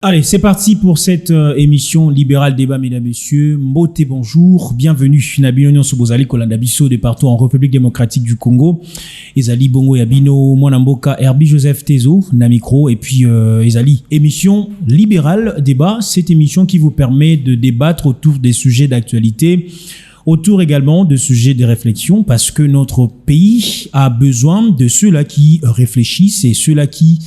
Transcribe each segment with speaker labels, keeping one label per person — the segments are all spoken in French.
Speaker 1: Allez, c'est parti pour cette émission Libéral Débat, mesdames, messieurs. Mbote, bonjour. Bienvenue. Nabino Nyon Sobozali Kolanda Bisso de partout en République démocratique du Congo. Ezali Bongo Yabino, Mwanamboka, Herbie Joseph Tezo, Namikro. Et puis, Ezali, émission Libéral Débat. Cette émission qui vous permet de débattre autour des sujets d'actualité, autour également de sujets de réflexion, parce que notre pays a besoin de ceux-là qui réfléchissent et ceux-là qui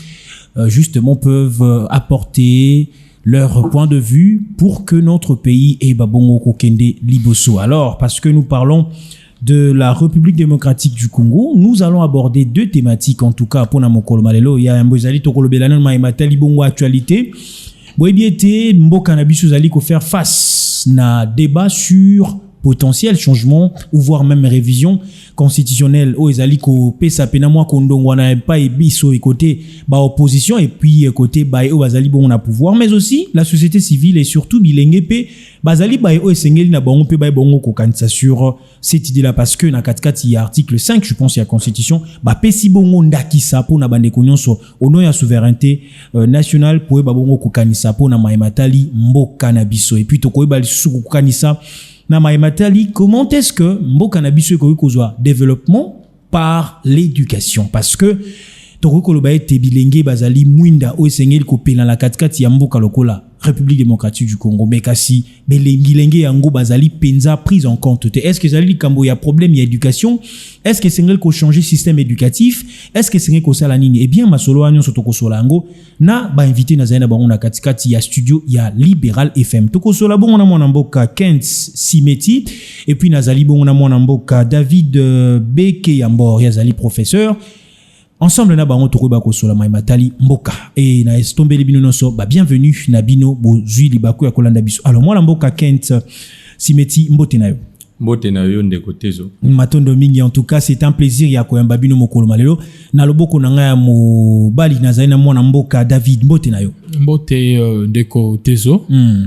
Speaker 1: justement peuvent apporter leur point de vue pour que notre pays ait babongo kokende liboso. Alors, parce que nous parlons de la République démocratique du Congo, nous allons aborder deux thématiques, en tout cas pour Namokolo Malelo. Il y a un bozali tokolo belana maimata libongo actualité. Boebiete mboka na biso zali ko faire face na débat sur potentiel changement ou voire même révision constitutionnelle au ezali ko pesa pena mwa kondongo na pas ebiso et côté ba opposition et puis côté ba o bazali bon na pouvoir, mais aussi la société civile et surtout bilenge pe bazali ba o esengeli na bango pe ba bongo ko kanisa sur cette idée là, parce que na 4 il y a article 5 je pense il y a constitution ba pesi bongo ndakisa po na bande konyonso au nom ya souveraineté nationale pour ba bongo ko kanisa po na maimatali mboka na biso, et puis to ko ba lisuku ko kanisa na maimatali. Comment est-ce que mboka na biso ko kozwa développement par l'éducation, parce que toko koloba ete bilenge bazali mwinda o esengeli ko pela la 4 ya mboka lokola République démocratique du Congo, mais kasi bilenge yango bazali penza prise en compte. Est-ce que zali kambo ya problème ya éducation? Est-ce que sengeli ko changer système éducatif? Est-ce que sengeli ko sala nini? Eh bien masolo anyo so toko sola yango na ba invité na zaina bango na katikati ya studio ya Libéral FM. Toko sola bongo na mwana mboka Kent Simeti, et puis nazali bongo na mwana mboka David Beke Yambor ya zali professeur. Ensemble na bango toko ba ko sola maimatali mboka et na estombeli bino noso ba bienvenue na bino bozui libako ya kolanda biso. Alors mwana mboka Kent Simeti mbote na yo.
Speaker 2: Mbote na yo ndeko Tezo.
Speaker 1: Matondo mingi, en tout cas c'est un plaisir ya koyamba bino mokolo malelo na loboko na nga ya mobali na zaina mwana mboka David mbote na yo.
Speaker 3: Mbote ndeko Tezo.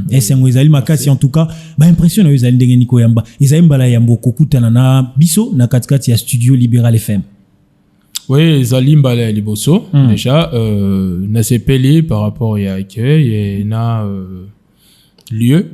Speaker 1: Esengo ezali makasi, en tout cas ba impression na yo ezali ndenge niko yamba ezali mbala ya mboko kutana na biso na katikati ya studio Libéral FM.
Speaker 3: Oui, Zalimba la Liboso, déjà, n'a sepeli par rapport à accueil et na lieu.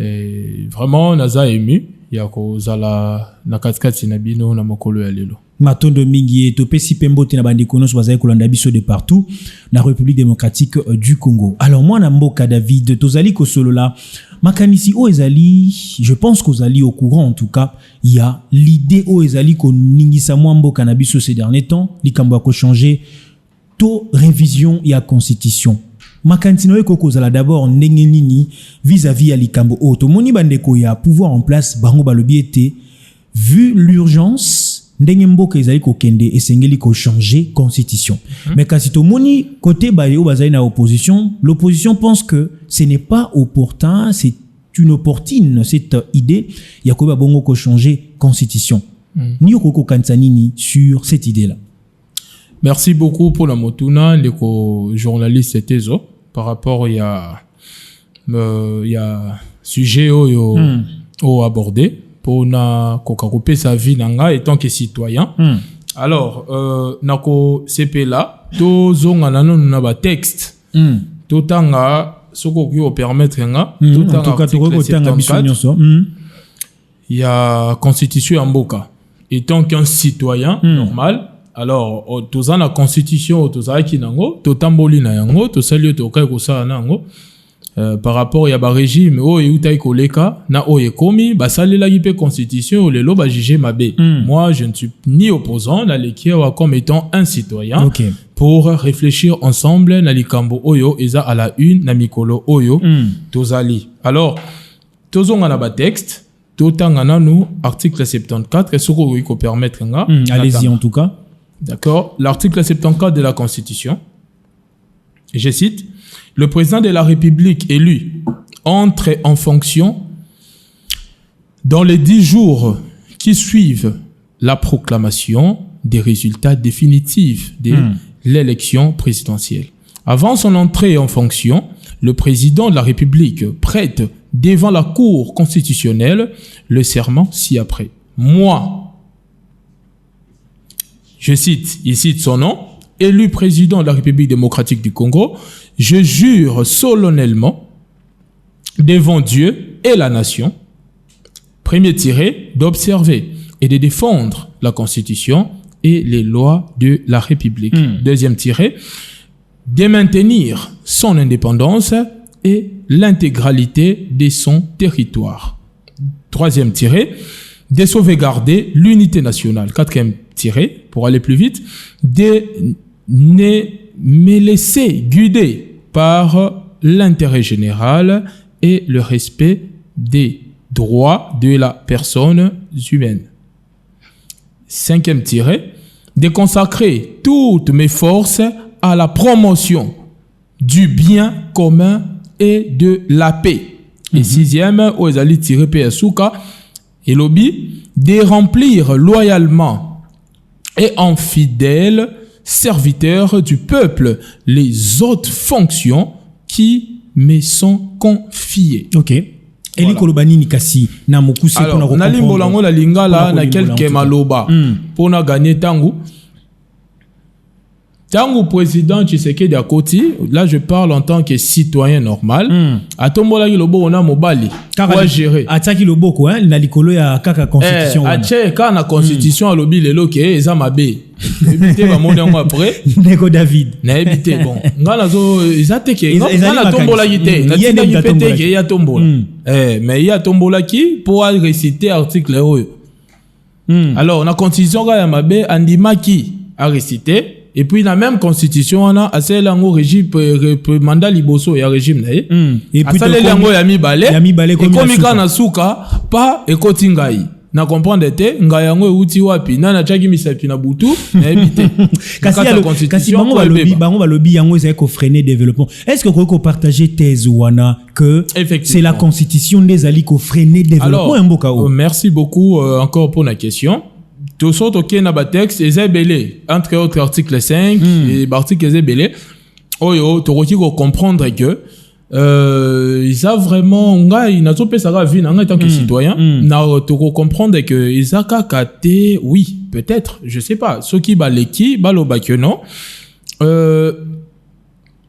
Speaker 3: Et vraiment, naza ému. Yako zala na katkati na bino na mokolo ya lelo.
Speaker 1: Matondo mingi et topesi pembote na bandi konos bazali kolanda biso de partout na République démocratique du Congo. Alors moi na mboka David tozali ko solo la makanisi o ezali, je pense qu'aux ali au courant, en tout cas il y a l'idée o ezali ko ningisa mwa mboka na biso ces derniers temps likambo ko changer to révision ya constitution. Makantino eko kozala d'abord ndenge nini vis-à-vis ya likambo o to moni bandeko ya pouvoir en place bango balobi ete vu l'urgence ndenge mboka ezali ko kende esengeli ko changer constitution. Mais kasi to moni côté bayo bazali na opposition, l'opposition pense que ce n'est pas opportun, c'est une opportune cette idée ya ko ba bongo ko changer constitution. Ni ko kanisa nini sur cette idée là?
Speaker 3: Merci beaucoup pour la motuna ndeko journaliste Tezo. Par rapport il y a sujet au abordé pour na kokakope sa vie nanga étant que citoyen. Alors nako CP là to zonga nano na ba texte to tanga soko ki o permettre nga to tanga il y a constitution en mboka étant qu'un citoyen normal. Alors toza na constitution toza ki nango to tamboli na yango to sali to kai ko sa nango par rapport ya ba régime o eutai koleka na o ekomi ba salela yipe constitution lelo ba juger mabe. Moi je ne suis ni opposant na lekiwa comme étant un citoyen pour réfléchir ensemble na likambo oyo eza à la une na mikolo oyo tozali. Alors tozonga na ba texte totanga na nous article 74 et soko ko permettre nga
Speaker 1: allez-y en tout cas.
Speaker 3: D'accord. L'article 74 de la Constitution, je cite, « Le président de la République élu entre en fonction dans les 10 jours qui suivent la proclamation des résultats définitifs de l'élection présidentielle. Avant son entrée en fonction, le président de la République prête devant la Cour constitutionnelle le serment ci-après. Moi, je cite, il cite son nom, élu président de la République démocratique du Congo, je jure solennellement devant Dieu et la nation, premier tiré, d'observer et de défendre la Constitution et les lois de la République. Deuxième tiré, de maintenir son indépendance et l'intégralité de son territoire. Troisième tiré, de sauvegarder l'unité nationale. Quatrième tiré, pour aller plus vite, de ne me laisser guider par l'intérêt général et le respect des droits de la personne humaine. Cinquième tiré, de consacrer toutes mes forces à la promotion du bien commun et de la paix. Et sixième, aux alliés tirés PSUK, et lobby, de remplir loyalement et en fidèle serviteur du peuple les autres fonctions qui me sont confiées.
Speaker 1: Ok. Eli kolobani ni kasi na mokuse
Speaker 3: pour na comprendre. Nalimbolango la lingala na quelques maloba pour na gagner tangu. Tangu président Tshisekedi Akoti, là je parle en tant que citoyen normal. Atombola ki lobo ona mobali. Kwa gérer.
Speaker 1: Ataki lobo ko na likolo ya kaka constitution.
Speaker 3: Ache ka na constitution alobi lelo ke eza mabe. Ebité ba mona ngo après.
Speaker 1: Nego David.
Speaker 3: Na ebité bon. Ngana zo ezate ke ngana tombola yite. Na tika yipete ke ya tombola. Mais ya tombola ki pour réciter article oyo. Alors na constitution ga ya mabe andima ki a réciter. Et puis la même constitution on a assez lango régime mandat liboso ya régime na et puis ça lango ya mibale et comme kana suka pas ekotingai na comprendre te ngai yango euti wapi na chaki misapi na butu na ebité
Speaker 1: kasi bango balobi yango ezali ko freiner développement. Est-ce que ko partager thèse wana que c'est la constitution des ali ko freiner développement en mboka o?
Speaker 3: Merci beaucoup encore pour la question. Tout ça, ok, na ba texte, ezebele entre autres article 5 et article ezebele. Oyo, tu ko comprendre que ils a vraiment ngai na to pesa ga vie en tant que citoyen, na tu ko comprendre que ils a kakaté, oui, peut-être, je sais pas, ceux qui baleki baloba que non.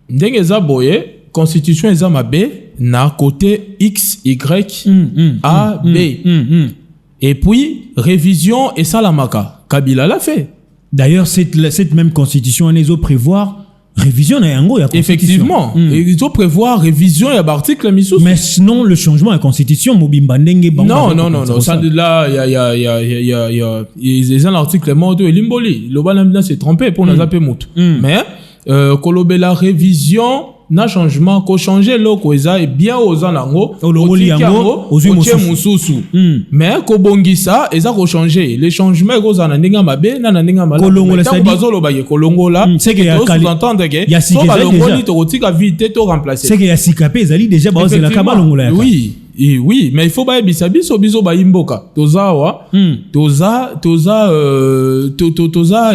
Speaker 3: Ndenge za boye constitution eza mabe na côté X Y A B. Et puis, révision et salamaka. Kabila l'a fait.
Speaker 1: D'ailleurs, cette même constitution, elle doit prévoir révision na yango ya constitution.
Speaker 3: Effectivement. Ils doivent prévoir révision et l'article misous.
Speaker 1: Mais sinon, le changement de la constitution, mobimba ndenge bango.
Speaker 3: Non. Ça, là, il y a un article moto et limboli. Le banamina s'est trompé pour nous appeler mout. Mais, kolobe la révision, na changement ko changer loko eza et bien aux anango
Speaker 1: olongoli yango
Speaker 3: ozu mususu mais ko bongisa eza ko changer les changements ko za na ndinga mabe na ndinga mala
Speaker 1: kolongola ça
Speaker 3: bazolo ba ye kolongola
Speaker 1: c'est que ya
Speaker 3: entendre que so balongoli to kotika vite to remplacer
Speaker 1: c'est que ya sikape ezali déjà bazela ka balongola
Speaker 3: oui et oui mais il faut ba bisa biso ba imboka tozawa toza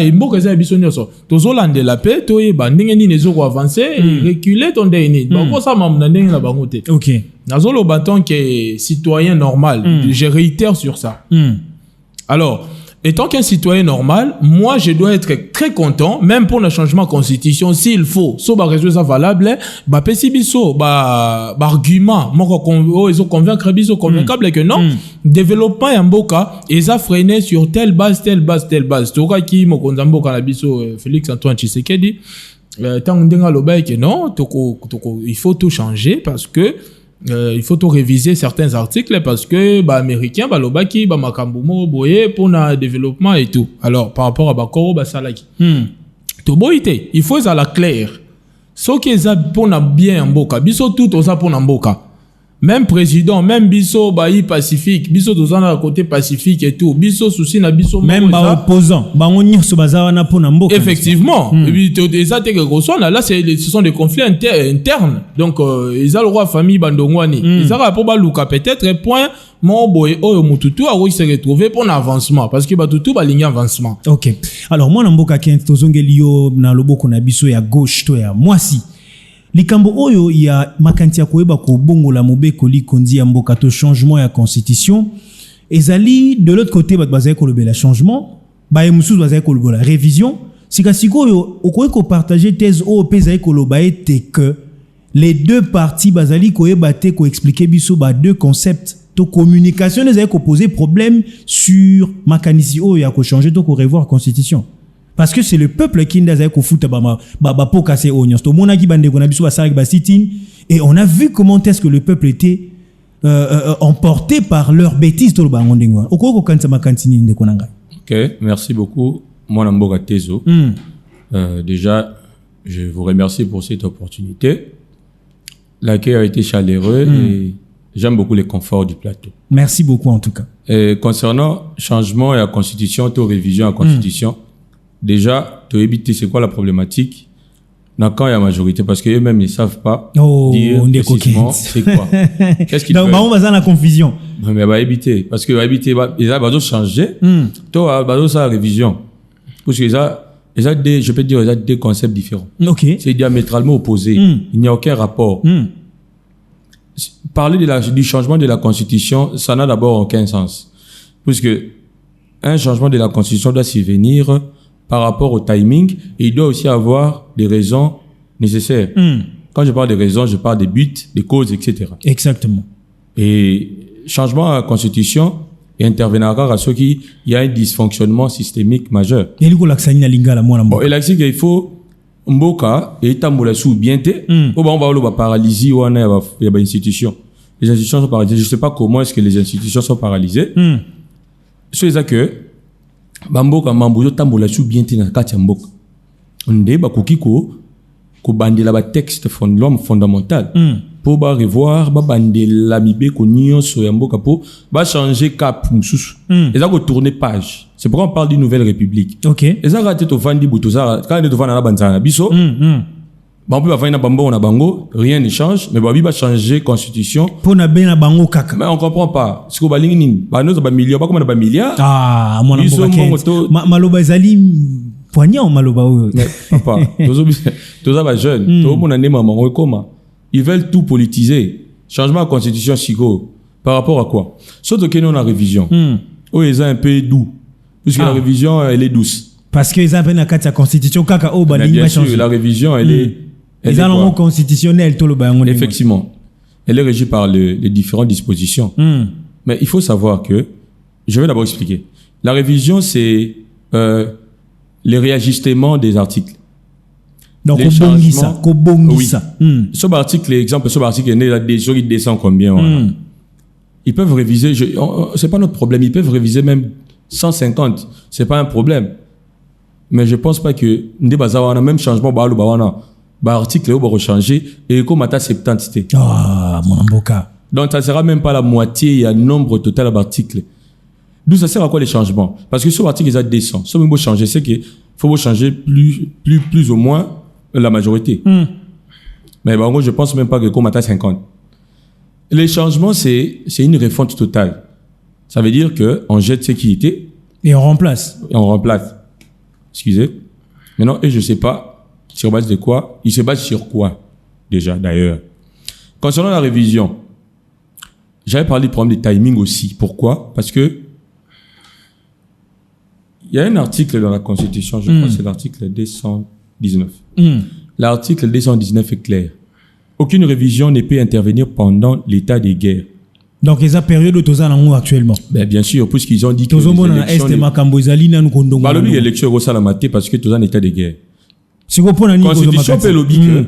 Speaker 3: imboka za biso nyoso tozolande la paix to e bandinge ni nezo ko avancer et reculer ton deni donc ça mam na ndenge na bango te.
Speaker 1: OK
Speaker 3: nazolo baton que citoyen normal je réitère sur ça. Alors étant qu'un citoyen normal, moi, je dois être très content, même pour le changement de constitution, s'il faut, so ba raison ça valable, ba pesibiso, ba argument, moi, ils ont convaincre biso, convaincable que non, développement en boka, ils a freiné sur telle base. Toka ki, mo konzambo kanabiso, Félix Antoine Tshisekedi, tant ndenga loba que non, il faut tout changer parce que, il faut tout réviser certains articles parce que américain balobaki makambumo boye pour na développement et tout. Alors par rapport à bakoro salaki to boité il faut ça la clair ce qui est pour na bien mboka biso tout ça pour na mboka même président même biso pacifique biso tozana côté pacifique et tout biso souci na biso
Speaker 1: même opposant bango nyonso bazawa na pour na mboka
Speaker 3: effectivement et puis ça te que là ce sont des conflits internes donc ils ont le roi famille bandongwani ils ont pour baluka peut-être point mon boy oyo mututu a se retrouver pour l'avancement parce que batutu ba ligne avancement.
Speaker 1: OK alors moi na mboka kent tozongeli yo na loboko na biso ya gauche to ya mwasi likambo oyo ya makanti ya koyeba ko bongola mobeko likondi ya mboka to changement ya constitution ezali de l'autre côté bazali ko lobela changement ba emusu bazali ko lobela révision Sikasiko okoyeko partager thèse o peza ekoloba ete que les deux parties bazali koyebate ko expliquer biso ba deux concepts to communication les ko poser problème sur makanisi o ya ko changer to ko revoir constitution parce que c'est le peuple qui ndaza ko futa ba po casser onions to mona ki bande ko na biso ba sala ba sitting et on a vu comment est-ce que le peuple était emporté par leurs bêtises to ba ngondengwa okoko kanza makantini ndeko nanga.
Speaker 2: OK, merci beaucoup mon Mboka Tezo. Déjà je vous remercie pour cette opportunité. L'accueil a été chaleureux et j'aime beaucoup le confort du plateau.
Speaker 1: Merci beaucoup en tout cas.
Speaker 2: Et concernant changement et la constitution, to révision à la constitution, déjà, tu éviter c'est quoi la problématique dans quand il y a majorité parce que eux-mêmes ils savent pas dire précisément c'est quoi. Qu'est-ce qu'ils veulent.
Speaker 1: Donc on va dans la confusion.
Speaker 2: Mais va éviter parce que va éviter ils ont changé. Toi va ça révision. Parce que je peux dire, il y a deux concepts différents.
Speaker 1: Okay.
Speaker 2: C'est diamétralement opposé. Il n'y a aucun rapport. Parler du changement de la Constitution, ça n'a d'abord aucun sens. Puisque un changement de la Constitution doit survenir par rapport au timing et il doit aussi avoir des raisons nécessaires. Quand je parle des raisons, je parle des buts, des causes, etc.
Speaker 1: Exactement.
Speaker 2: Et changement à la Constitution, et intervenir à ceux qui il y a un dysfonctionnement systémique majeur.
Speaker 1: Et
Speaker 2: il faut Mboka et tambola sous bien té on va paralyser ou il y a des institutions. Les institutions sont paralysées. Je sais pas comment est-ce que les institutions sont paralysées. C'est ça que Mboka mambuzo tambola sous bien té na kati ya mboka. Onde ba kokiko ko bandela ba texte fondamental. Pour revoir bandela mibe ko nyonso ya mboka pour changer cap mususu. Et ça ko tourner page. C'est pourquoi on parle d'une nouvelle république.
Speaker 1: OK.
Speaker 2: Et ça raté to vandi buto ça quand on vanda na banzana biso. On peut avoir na bango, rien ne change, mais ba changer constitution.
Speaker 1: Pour na ben na bango kaka.
Speaker 2: Mais on comprend pas. Ce ko balingi nini? Ba no ba milliard, pas comme na ba milliard.
Speaker 1: Ah, mon mboka. Maloba ezali poignant maloba oyo.
Speaker 2: Papa, tous ça ba jeune, tout mon ane maman koma. Ils veulent tout politiser. Changement de constitution sigo. Par rapport à quoi? Sauf que nous on a révision. Oh, ils ont un peu doux. Puisque la révision, elle est douce.
Speaker 1: Parce qu'ils ont la carte constitution, kaka oh bali
Speaker 2: bien sûr, la révision, elle est.
Speaker 1: Ils ont un constitutionnel tout le bain.
Speaker 2: Effectivement, elle est régie par les différentes dispositions. Mais il faut savoir que, je vais d'abord expliquer. La révision, c'est les réajustements des articles.
Speaker 1: Donc,
Speaker 2: les
Speaker 1: changements.
Speaker 2: Oui. Ce article, exemple, ce article, il descend combien Ils peuvent réviser. C'est pas notre problème. Ils peuvent réviser même 150, c'est pas un problème. Mais je pense pas que on même changement article va changer et comme à 70.
Speaker 1: Ah, mon Mboka.
Speaker 2: Donc ça sera même pas la moitié, il y a un nombre total d'articles. D'où ça sert à quoi les changements? Parce que sur l'article, ils ont descend. Si on veut changer, c'est que faut changer plus ou moins la majorité. Mais bon, je pense même pas que comme à 50. Les changements, c'est une refonte totale. Ça veut dire qu'on jette ce qui était.
Speaker 1: Et on remplace.
Speaker 2: Excusez. Maintenant, et je sais pas sur base de quoi. Il se base sur quoi, déjà, d'ailleurs. Concernant la révision, j'avais parlé du problème de timing aussi. Pourquoi? Parce que il y a un article dans la Constitution, je crois que c'est l'article 219. L'article 219 est clair. Aucune révision ne peut intervenir pendant l'état de guerre.
Speaker 1: Donc, ils ont période où tous en actuellement.
Speaker 2: Ben, bien sûr, puisqu'ils ont dit que
Speaker 1: les
Speaker 2: élections au Salamate parce que tous en état de guerre.
Speaker 1: Si vous prenez
Speaker 2: la Constitution peut lobby que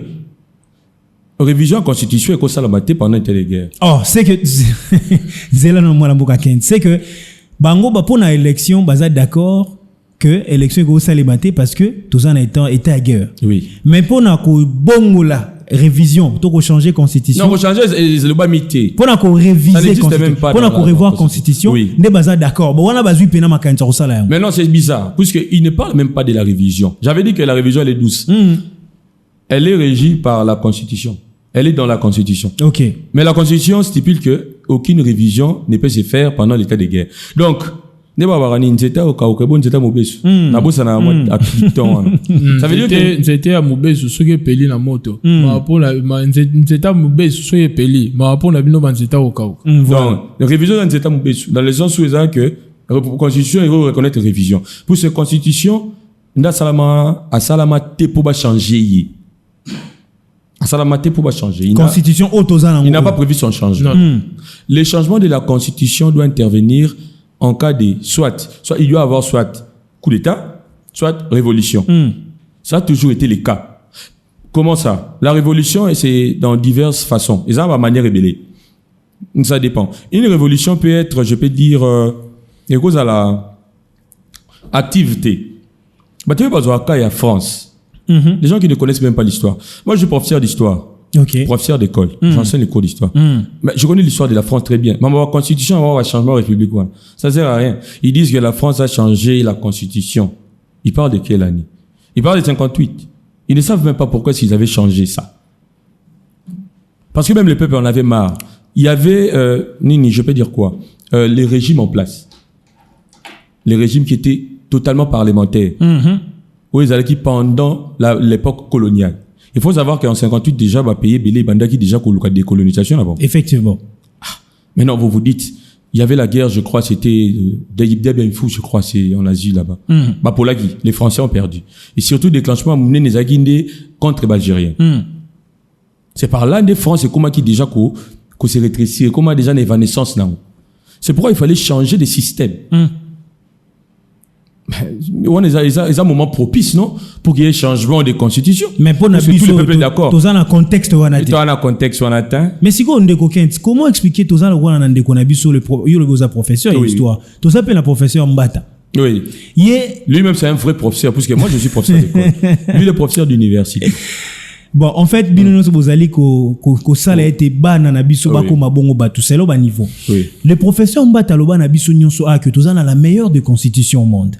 Speaker 2: révision constitution est au Salamate pendant l'état de guerre.
Speaker 1: Oh, c'est que c'est que bango ba pour la élection baza d'accord que élection est au Salamate parce que tous en état de guerre.
Speaker 2: Oui.
Speaker 1: Mais pour na ko bongo la révision, pour changer constitution.
Speaker 2: Non, pour changer le bas mité.
Speaker 1: Pour qu'on réviser constitution. Pour qu'on revoir constitution. Oui. Ne basa d'accord. Bon, on a besoin pena makancha au salaire.
Speaker 2: Mais non, c'est bizarre puisqu'il ne parle même pas de la révision. J'avais dit que la révision elle est douce. Elle est régie par la constitution. Elle est dans la constitution.
Speaker 1: OK.
Speaker 2: Mais la constitution stipule que aucune révision ne peut se faire pendant l'état de guerre. Donc ça veut dire que
Speaker 3: c'était à Moubesu ce qui est peli na moto. Ma pour la c'était à Moubesu ce qui est peli. Ma pour la bino banzeta au kaou.
Speaker 2: Donc la révision dans Moubesu dans les sens où que la constitution il faut reconnaître révision. Pour cette constitution nda salama a salama te pour ba changer. A salama te pour ba changer.
Speaker 1: Constitution autozana.
Speaker 2: Il n'a pas prévu son changement. Le changement de la constitution doit intervenir en cas de soit il doit y avoir soit coup d'état, soit révolution. Ça a toujours été le cas. Comment ça? La révolution, c'est dans diverses façons. Et ça va manière rébellée. Ça dépend. Une révolution peut être, je peux dire, à cause à la activité. Bah, tu veux pas voir il y a France. Les gens qui ne connaissent même pas l'histoire. Moi, je suis professeur d'histoire.
Speaker 1: Okay.
Speaker 2: Professeur d'école. J'enseigne les cours d'histoire. Mais je connais l'histoire de la France très bien. Mais la constitution, on va avoir un changement républicain. Ça sert à rien. Ils disent que la France a changé la constitution. Ils parlent de quelle année? Ils parlent de 58. Ils ne savent même pas pourquoi ils avaient changé ça. Parce que même le peuple en avait marre. Il y avait, je peux dire quoi? Les régimes en place. Les régimes qui étaient totalement parlementaires. Où ils allaient qui pendant l'époque coloniale. Il faut savoir qu'en 58 déjà, va payer Belé Bandaki déjà pour la décolonisation là-bas.
Speaker 1: Effectivement.
Speaker 2: Maintenant, vous vous dites, il y avait la guerre, je crois, c'était Debbenfou, je crois, c'est en Asie là-bas. Bah pour les Français ont perdu. Et surtout déclenchement mené les Aguindés contre les Algériens. C'est par là des France et comment qui déjà qu'on s'est rétréci, comment déjà une évanescence là. C'est pourquoi il fallait changer de système. On est un moment propice, non? Pour qu'il y ait changement de constitution.
Speaker 1: Mais pour
Speaker 2: tout le peuple est d'accord.
Speaker 1: Dans un contexte où on a
Speaker 2: dans un contexte où on atteint.
Speaker 1: Mais si on est comment expliquer tout ça le roi on a vu sur le professeur d'histoire. Tout ça peut la professeur Mbata.
Speaker 2: Oui. Lui-même c'est un vrai professeur parce que moi je suis professeur d'école. Lui le professeur d'université.
Speaker 1: Bon, en fait, binono bozali ko ça a été bana na biso ba ko mabongo ba tout selo ba niveau. Le professeur Mbata loba na biso nyonso a que tout ça na la meilleure des constitutions au monde.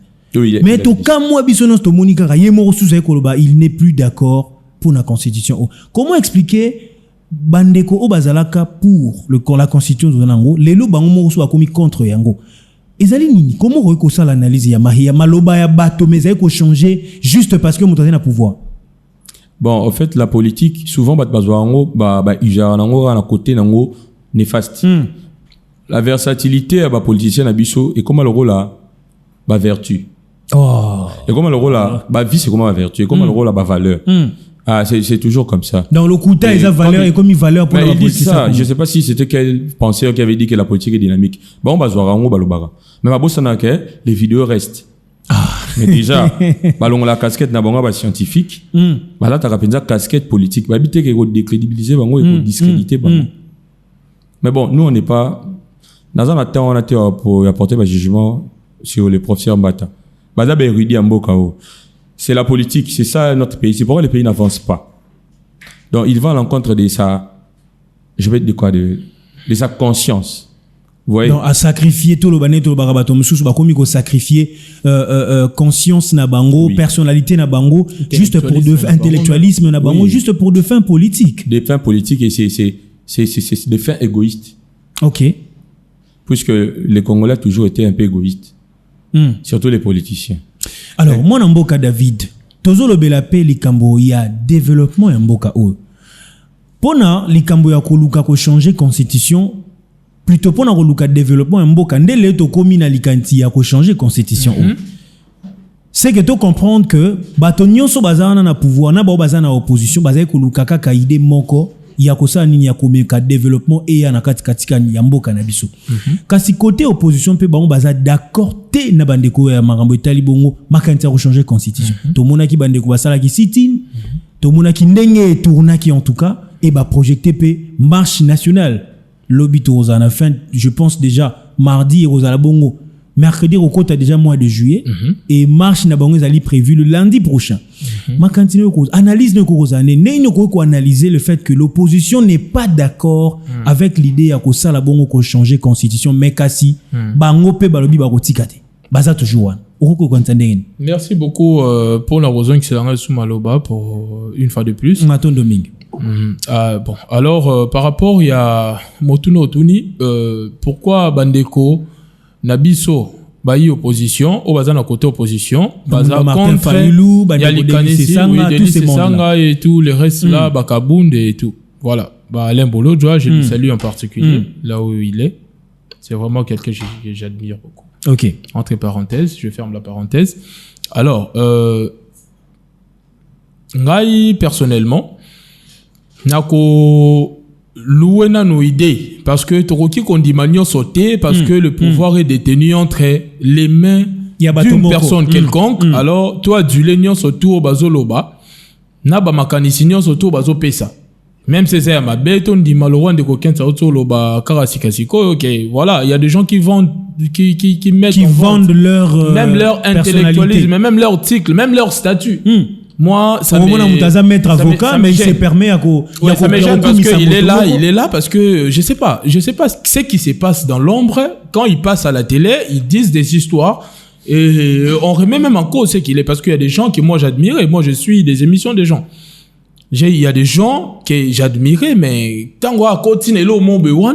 Speaker 1: Mais tout cas moi biso non to monika ka yemo sous koloba il n'est plus d'accord pour la constitution. Comment expliquer bandeko o bazalaka pour la constitution de nango lelo bango mo so akomi contre yango. Ezali nini comment ko ça l'analyse ya mahia maloba ya bato mais ko changer juste parce que moto na pouvoir.
Speaker 2: Bon, en fait, la politique, souvent, il y a un côté néfaste. La versatilité, politicien, et comment le rôle là, vertu. Et comment le rôle là, vie, c'est comment la vertu. Et comment le rôle là, valeur. C'est toujours comme ça.
Speaker 1: Dans le coup, il y a valeur et comme il valeur pour la politique.
Speaker 2: Ça, je sais pas si c'était quel penseur qui avait dit que la politique est dynamique. Bon, mais les vidéos restent. Mais déjà, la casquette n'a pas scientifique. Là, tu as une casquette politique. Il faut décrédibiliser, il faut discréditer. Mais bon, nous, on n'est pas. Dans un temps, on a été pour apporter un jugement sur les professeurs Mbata. C'est la politique, c'est ça notre pays. C'est pourquoi les pays n'avancent pas. Donc, il va à l'encontre de sa. Je vais dire quoi? De sa conscience.
Speaker 1: Donc, à sacrifier tout le bané, tout le barabato, monsieur, bakomi ko sacrifier conscience na bango, personnalité na bango, juste pour intellectualisme na bango, juste pour de fins politiques.
Speaker 2: Des fins politiques et c'est des fins égoïstes.
Speaker 1: Ok.
Speaker 2: Puisque les Congolais ont toujours été un peu égoïstes, surtout les politiciens.
Speaker 1: Alors, moi, Namboka David, tozo le belapé likambo il y a développement Namboka o. Pona likambo ya koluka ko changer constitution. Plutôt pour le développement mboka ndele to komi na likanti ya ko changer constitution. C'est que tu comprendre que batonyo so bazana na pouvoir na ba bazana na opposition bazai ko lukaka ka idée moko ya ko sa nini ya ko meka développement et ya na katika ya mboka na biso. Kasi côté opposition pe ba baza d'accord te na bandeko ya makambo etali bongo makanti ya ko changer constitution. To mona ki bandeko basala ki sit-in, to mona ki ndenge tourna ki en tout cas et ba projecter pe marche nationale. Lobby Rosana fin, je pense déjà mardi Rosala Bongo, mercredi Roko t'as déjà mois de juillet et marche na bango zali prévu le lundi prochain. Ma continue analyse de Rosane, ne ko analyser le fait que l'opposition n'est pas d'accord avec l'idée à ko sala bongo ko changer constitution mais kasi bango pe balobi ba kotikate. Baza toujours
Speaker 3: Merci beaucoup pour la raison qui s'est dans sous Maloba pour une fois de plus.
Speaker 1: Maton Domingue.
Speaker 3: Bon, alors par rapport il y a Motuno Otuni, pourquoi Bandeko Nabiso bayi opposition au bazan à côté opposition baza contre il y a les Kanesi Denis Sanga et tout le reste là Bakabunde et tout voilà Alain Bolo je le salue en particulier là où il est, c'est vraiment quelqu'un que j'admire beaucoup.
Speaker 1: Ok.
Speaker 3: Entre parenthèses, je ferme la parenthèse. Alors, ngai personnellement, nako loué na nos idées parce que Toroki Kondimagnon sauté parce que le pouvoir est détenu entre les mains d'une personne quelconque. Alors, toi, du l'union surtout au bazoloba, na ba makanisinion surtout au bazo pesa. Même si c'est ma béton dit malheureux de coquin ça autour loba karasikasiko. Ok, voilà, il y a des gens qui vendent, qui mettent,
Speaker 1: qui vendent leur
Speaker 3: même leur intellectualisme, même leur titre, même leur statut. Moi, ça
Speaker 1: au moment où tu as mettre avocat, mais il se permet à
Speaker 3: ouais, ça me gêne parce qu'il est là parce que je sais pas ce qui se passe dans l'ombre quand il passe à la télé, ils disent des histoires et on remet même en cause ce qu'il est parce qu'il y a des gens que moi j'admire et moi je suis des émissions des gens. Il y a des gens que j'admirais, mais tant qu'on continue là au monde,
Speaker 1: et bon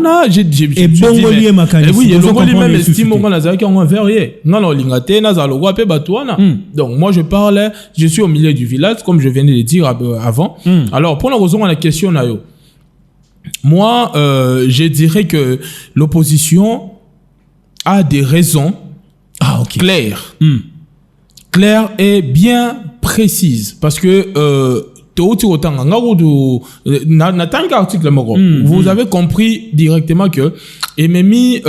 Speaker 1: lié ma canne.
Speaker 3: Oui, et le même estime qu'on a zaki on verrier. Non, lingate na za logo pe batouana. Donc moi je suis au milieu du village comme je venais de dire avant. Alors pour la raison à la question na yo. Moi je dirais que l'opposition a des raisons claires. Claires et bien précises parce que vous avez compris directement que et Mimi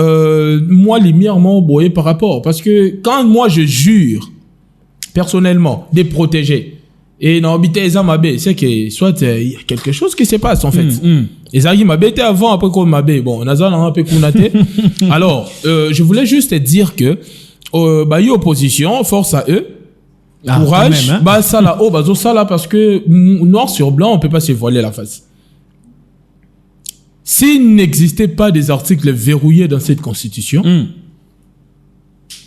Speaker 3: moi lumière m'ont boyé par rapport parce que quand moi je jure personnellement de protéger et dans habiter Zamabé c'est que soit il y a quelque chose qui se passe en fait et ça m'a bêté avant après qu'on m'a bé bon nazan un peu kunate alors je voulais juste dire que bah y opposition force à eux. Courage, même, hein? Ça là, ça là, parce que noir sur blanc, on peut pas se voiler la face. S'il n'existait pas des articles verrouillés dans cette constitution,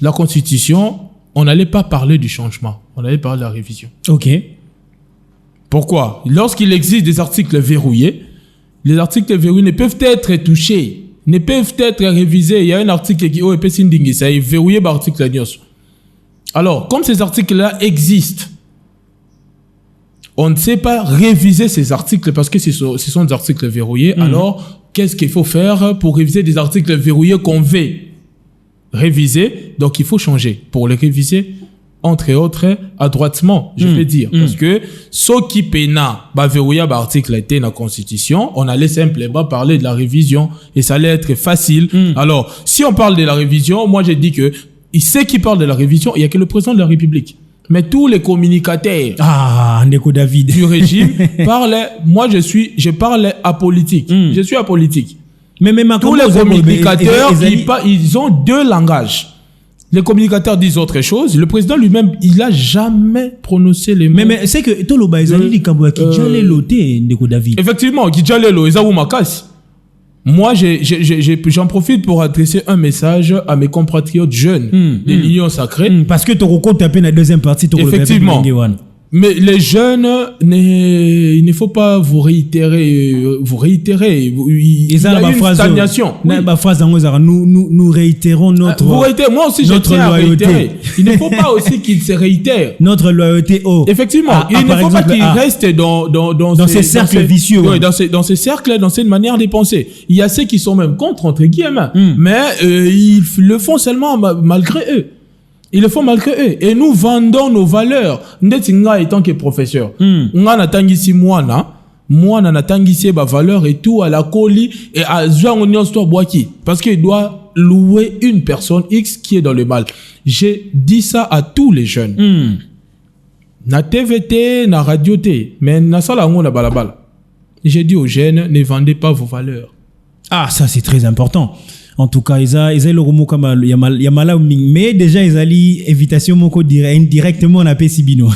Speaker 3: la constitution, on n'allait pas parler du changement, on allait parler de la révision.
Speaker 1: Ok.
Speaker 3: Pourquoi? Lorsqu'il existe des articles verrouillés, les articles verrouillés ne peuvent être touchés, ne peuvent être révisés. Il y a un article qui est verrouillé par article Nios. Alors, comme ces articles-là existent, on ne sait pas réviser ces articles parce que ce sont des articles verrouillés. Alors, qu'est-ce qu'il faut faire pour réviser des articles verrouillés qu'on veut réviser? Donc, il faut changer pour les réviser, entre autres, adroitement, je vais dire. Parce que ce qui pena, verrouiller l'article était dans la Constitution, on allait simplement parler de la révision et ça allait être facile. Alors, si on parle de la révision, moi, j'ai dit que ceux qui parlent de la révision, il n'y a que le président de la République. Mais tous les communicateurs
Speaker 1: Ndeko David
Speaker 3: du régime parlaient, moi je parle apolitique. Je suis apolitique.
Speaker 1: Mais même
Speaker 3: tous les communicateurs, ils ont deux langages. Les communicateurs disent autre chose. Le président lui-même, il n'a jamais prononcé les mots.
Speaker 1: Mais c'est que Toloba Ezali Kabouya qui j'allais loter Ndeko David.
Speaker 3: Effectivement, qui j'allais loter Ezaou Makasi. Moi, j'en profite pour adresser un message à mes compatriotes jeunes de l'Union sacrée.
Speaker 1: Parce que tu racontes un peu la deuxième partie.
Speaker 3: Effectivement. Mais les jeunes, il ne faut pas vous réitérer. Il y a une stagnation.
Speaker 1: Nous réitérons notre
Speaker 3: moi aussi, je tiens à réitérer. Il ne faut pas aussi qu'ils se réitèrent.
Speaker 1: Notre loyauté.
Speaker 3: Effectivement. Il ne faut pas qu'ils restent dans
Speaker 1: ces cercles vicieux.
Speaker 3: Oui, dans ces cercles, dans cette manière de penser. Il y a ceux qui sont même contre, entre guillemets. Mais ils le font seulement malgré eux. Ils le font malgré eux. Et nous vendons nos valeurs. Ndetinga étant que professeur. Nga natangisi mwana natangisi ba valeur et tout à la coli et à Zouangonion Store Boaki. Parce qu'il doit louer une personne X qui est dans le mal. J'ai dit ça à tous les jeunes. Na TVT, na radio T, mais na salango na balabala. J'ai dit aux jeunes, ne vendez pas vos valeurs.
Speaker 1: Ah, ça c'est très important. En tout cas, ils ont le mot comme Yamala, mais déjà ils ont invitation moko indirectement on appelle Sibino.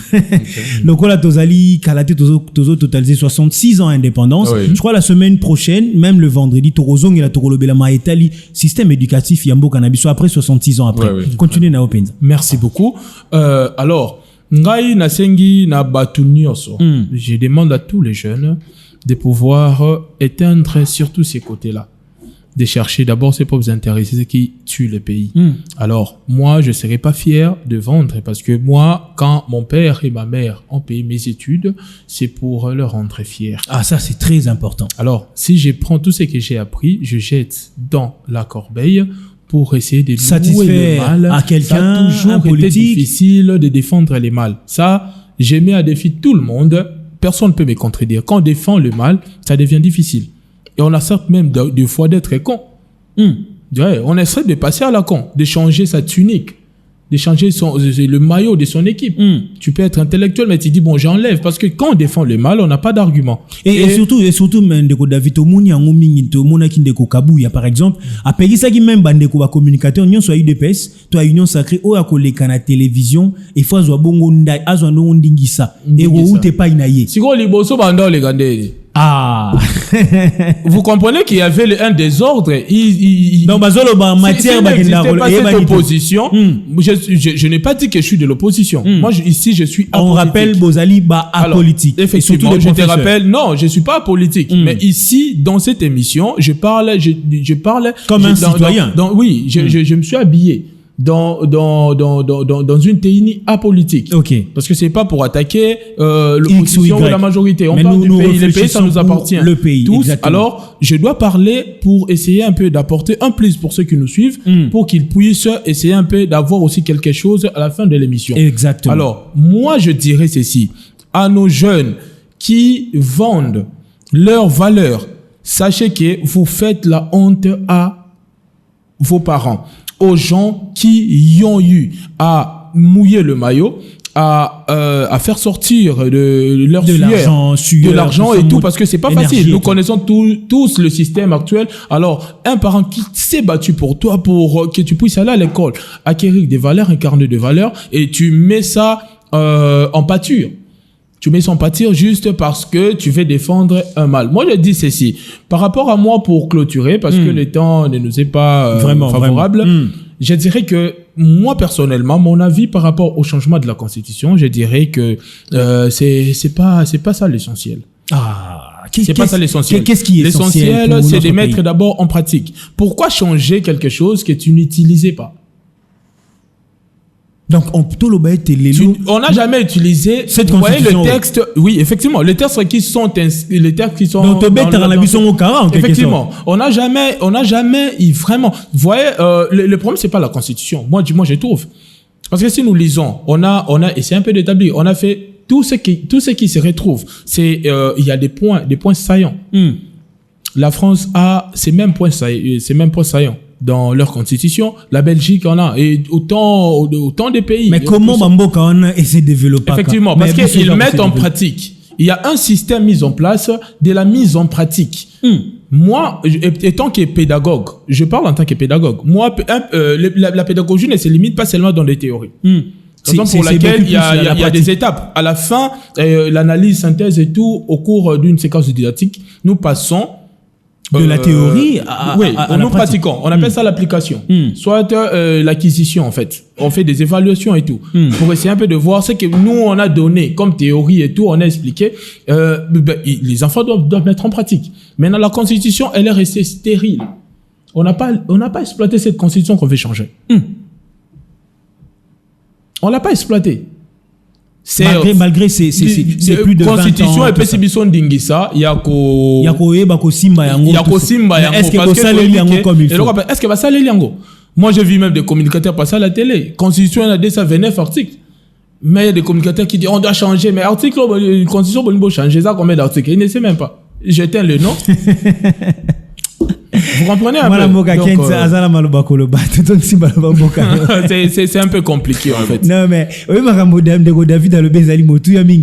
Speaker 1: Donc là, tozali Kalaté tozo totalisé 66 ans d'indépendance. Oui. Je crois la semaine prochaine, même le vendredi, Torozong et la Torolobela Maetali, système éducatif Yambo Cannabis après 66 ans après. Oui. Continuez na Open.
Speaker 3: Merci beaucoup. Alors, ngai nasengi na batunioso. Je demande à tous les jeunes de pouvoir éteindre surtout ces côtés-là. De chercher d'abord ses propres intérêts, c'est ce qui tue le pays. Alors, moi, je ne serais pas fier de vendre parce que moi, quand mon père et ma mère ont payé mes études, c'est pour leur rendre fier.
Speaker 1: Ah, ça, c'est très important.
Speaker 3: Alors, si je prends tout ce que j'ai appris, je jette dans la corbeille pour essayer de
Speaker 1: satisfaire
Speaker 3: le mal.
Speaker 1: à quelqu'un,
Speaker 3: ça a toujours
Speaker 1: un
Speaker 3: été
Speaker 1: politique.
Speaker 3: difficile de défendre les mal. Ça, j'ai mis à défi tout le monde. Personne ne peut me contredire. Quand on défend le mal, ça devient difficile. Et on accepte même des fois d'être con. Ouais, on essaie de passer à la con, de changer sa tunique, de changer le maillot de son équipe. Tu peux être intellectuel, mais tu dis, bon, j'enlève. Parce que quand on défend le mal, on n'a pas d'argument.
Speaker 1: Et surtout, Ndeko David Omoni, Angomingi, Tomona Kindeko Kabouya, par exemple, a payé ça qui même bandeko ba communicateur, nyon soit UDPS, toi Union Sacrée, o akoleka na télévision, et fois zo bongo ndai, azo no ndingisa, et ou te pa inaye.
Speaker 3: Si go liboso bando les gandé.
Speaker 1: Ah.
Speaker 3: Vous comprenez qu'il y avait un désordre.
Speaker 1: Donc, bazolo ba matière ba
Speaker 3: pas cette opposition. Je n'ai pas dit que je suis de l'opposition. Moi, ici, je suis apolitique.
Speaker 1: On rappelle Bozali ba apolitique.
Speaker 3: Alors, effectivement, je te rappelle, non, je suis pas apolitique. Mais ici, dans cette émission, je parle
Speaker 1: comme un citoyen.
Speaker 3: Oui, je me suis habillé dans une tenue apolitique.
Speaker 1: Okay.
Speaker 3: Parce que c'est pas pour attaquer l'opposition ou la majorité. On parle du pays. Le pays, ça nous appartient.
Speaker 1: Le pays,
Speaker 3: tous.
Speaker 1: Exactement.
Speaker 3: Alors, je dois parler pour essayer un peu d'apporter un plus pour ceux qui nous suivent, pour qu'ils puissent essayer un peu d'avoir aussi quelque chose à la fin de l'émission.
Speaker 1: Exactement.
Speaker 3: Alors, moi, je dirais ceci. À nos jeunes qui vendent leurs valeurs, sachez que vous faites la honte à vos parents, aux gens qui y ont eu à mouiller le maillot, à faire sortir de leur sueur, de l'argent et tout, parce que c'est pas facile. Nous connaissons tous le système actuel. Alors, un parent qui s'est battu pour toi, pour que tu puisses aller à l'école, acquérir des valeurs, incarner des valeurs, et tu mets ça en pâture. Tu mets ça en pâture juste parce que tu veux défendre un mal. Moi, je dis ceci. Par rapport à moi, pour clôturer, parce que le temps ne nous est pas favorable, je dirais que moi, personnellement, mon avis par rapport au changement de la Constitution, je dirais que c'est pas ça l'essentiel. C'est pas ça l'essentiel.
Speaker 1: Qu'est-ce qui est essentiel?
Speaker 3: L'essentiel, c'est de mettre d'abord en pratique. Pourquoi changer quelque chose que tu n'utilisais pas?
Speaker 1: Donc, on
Speaker 3: n'a jamais utilisé
Speaker 1: cette
Speaker 3: vous voyez
Speaker 1: constitution.
Speaker 3: Le texte, oui, effectivement, les textes qui sont effectivement, on n'a jamais vraiment, vous voyez, le problème, c'est pas la Constitution. Moi, je trouve. Parce que si nous lisons, on a essayé un peu d'établir, on a fait tout ce qui se retrouve. Il y a des points saillants. La France a ces mêmes points saillants. Dans leur constitution, la Belgique en a, et autant des pays.
Speaker 1: Mais comment Bamboka on a essayé de développer?
Speaker 3: Effectivement, parce qu'ils mettent en pratique. Il y a un système mis en place de la mise en pratique. Moi, étant que pédagogue, je parle en tant que pédagogue. Moi, la pédagogie ne se limite pas seulement dans des théories. Raison pour laquelle il y a des étapes. À la fin, l'analyse, synthèse et tout, au cours d'une séquence didactique, nous passons
Speaker 1: de la théorie
Speaker 3: à nous pratiquons. On appelle ça l'application. Soit l'acquisition, en fait. On fait des évaluations et tout. Pour essayer un peu de voir ce que nous, on a donné comme théorie et tout, on a expliqué. Les enfants doivent mettre en pratique. Maintenant, la Constitution, elle est restée stérile. On n'a pas exploité cette Constitution qu'on veut changer. On l'a pas exploité.
Speaker 1: Malgré c'est plus de 20 ans.
Speaker 3: Constitution et Pessibison Dingisa, il y a
Speaker 1: Simba yango. Est-ce que ça les yango comme il faut?
Speaker 3: Est-ce que ça les yango? Moi, j'ai vu même des communicateurs passer à la télé. Constitution, il y a 229 articles. Mais il y a des communicateurs qui disent on doit changer. Mais article, Constitution, on doit changer ça combien d'articles? Ils ne savent même pas. J'éteins le nom. Vous comprenez un peu? C'est un peu compliqué en fait.
Speaker 1: Non mais oui, David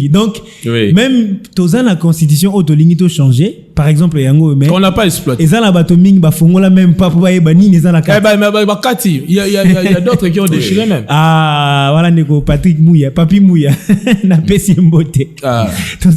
Speaker 1: donc même dans la constitution autolinguito changé par exemple yango mais
Speaker 3: on n'a pas exploité.
Speaker 1: Et ça la bato mingi ba fongola même pas pour ba ni za la
Speaker 3: carte. Il y a d'autres qui ont déchiré même.
Speaker 1: Voilà Neko Patrick Mouya, Papi Mouya na pesi mbote.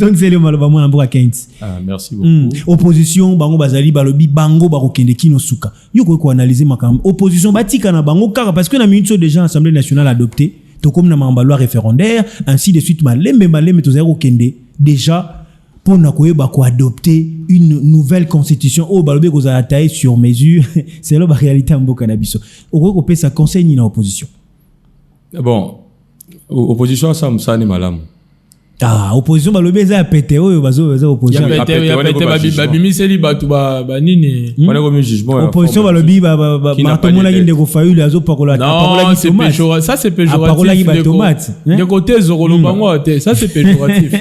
Speaker 1: Donc c'est le maloba moi na Kent.
Speaker 3: Merci beaucoup.
Speaker 1: Opposition bango bazali balobi bango bakokende kino suka. Yo ko analyser makambo. Opposition batika na bango car parce que na minute déjà l'Assemblée nationale adopté to comme na mamba loi référendaire ainsi de suite malembe to zero kende déjà pour adopter une nouvelle constitution au balobé ko za taille sur mesure c'est la réalité mboka na biso oko pe sa conseil ni na opposition
Speaker 2: bon opposition ça ni malamu
Speaker 1: Ah, opposition balobi eza ya pété oyo bazo opposition.
Speaker 3: Ya pété babimiseli batu banini.
Speaker 2: On a comme un jugement.
Speaker 1: Opposition balobi matomona ki ndeko Fayulu azopakola
Speaker 3: non, c'est péjoratif. Ça c'est péjoratif. De côté zokolo bango te, ça c'est péjoratif.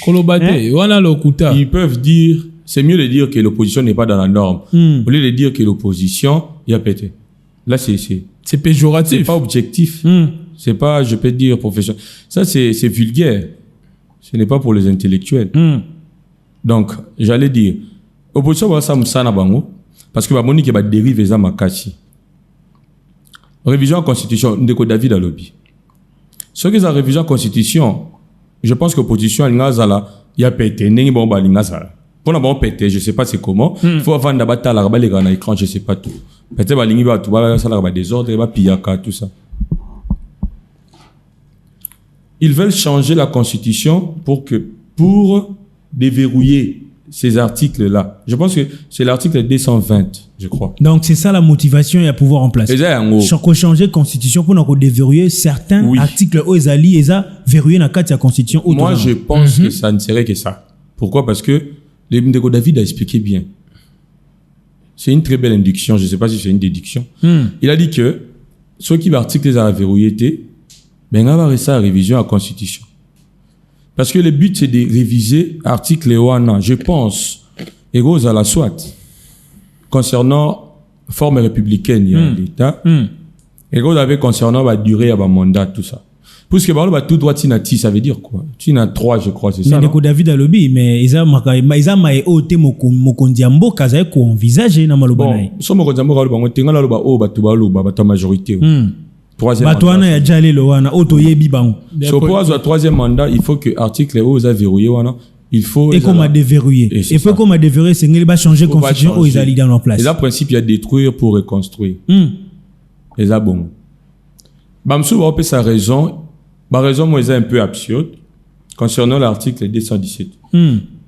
Speaker 3: Kolobate, wana lokuta.
Speaker 2: Ils peuvent dire, c'est mieux de dire que l'opposition n'est pas dans la norme. Au lieu de dire que l'opposition y a pété. Là
Speaker 3: c'est péjoratif.
Speaker 2: C'est pas objectif. C'est pas, je peux dire, professionnel. Ça c'est vulgaire. Ce n'est pas pour les intellectuels. Donc, j'allais dire, opposition va ça moussana bango, parce que Monique va dériver ça makachi. Révision en constitution, ndeko David Alobi. Ce qui est la révision en constitution, je pense que l'opposition, il y a pété, n'est bon ba l'ingazala. Pour n'avoir pété, je sais pas c'est comment. Il faut avant d'abattre la rabat les gars à l'écran, je sais pas tout. Peut-être ba lingi ba tout, ba ça la rabat désordre, ba piyaka tout ça. Ils veulent changer la constitution pour déverrouiller ces articles-là. Je pense que c'est l'article 220, je crois.
Speaker 1: Donc c'est ça la motivation à pouvoir en place. Changer la constitution pour déverrouiller certains articles où ils allaient verrouiller la carte de la constitution.
Speaker 2: Moi, je pense que ça ne serait que ça. Pourquoi? Parce que Ndeko David a expliqué bien. C'est une très belle induction. Je ne sais pas si c'est une déduction. Il a dit que ceux qui articles les a verrouillés, ben on va rester à révision à la Constitution. Parce que le but, c'est de réviser l'article 1, je pense, égaux à la soit, concernant forme républicaine, il y a l'État, égaux avec concernant la durée à mandat, tout ça. Puisque tout droit tinati, ça veut dire quoi? Tina 3, je crois, c'est ça.
Speaker 1: Mais David Alobi, mais ils ont maïoté mokondiambo kazaye ko envisager na maloba na.
Speaker 2: Bon, so mokondiambo ka loba tenga la loba o batu majorité. Troisième
Speaker 1: mandat.
Speaker 2: So pour avoir troisième mandat, il faut que l'article où vous avez verrouillé, il faut...
Speaker 1: Et comment déverrouiller. Et puis comment déverrouiller, c'est qu'il va changer la constitution où ils allaient dans leur place.
Speaker 2: Et là, le principe, il y a détruire pour reconstruire. Et là, bon. Bamsou va opérer sa raison. Ma raison, moi, est un peu absurde concernant l'article 217.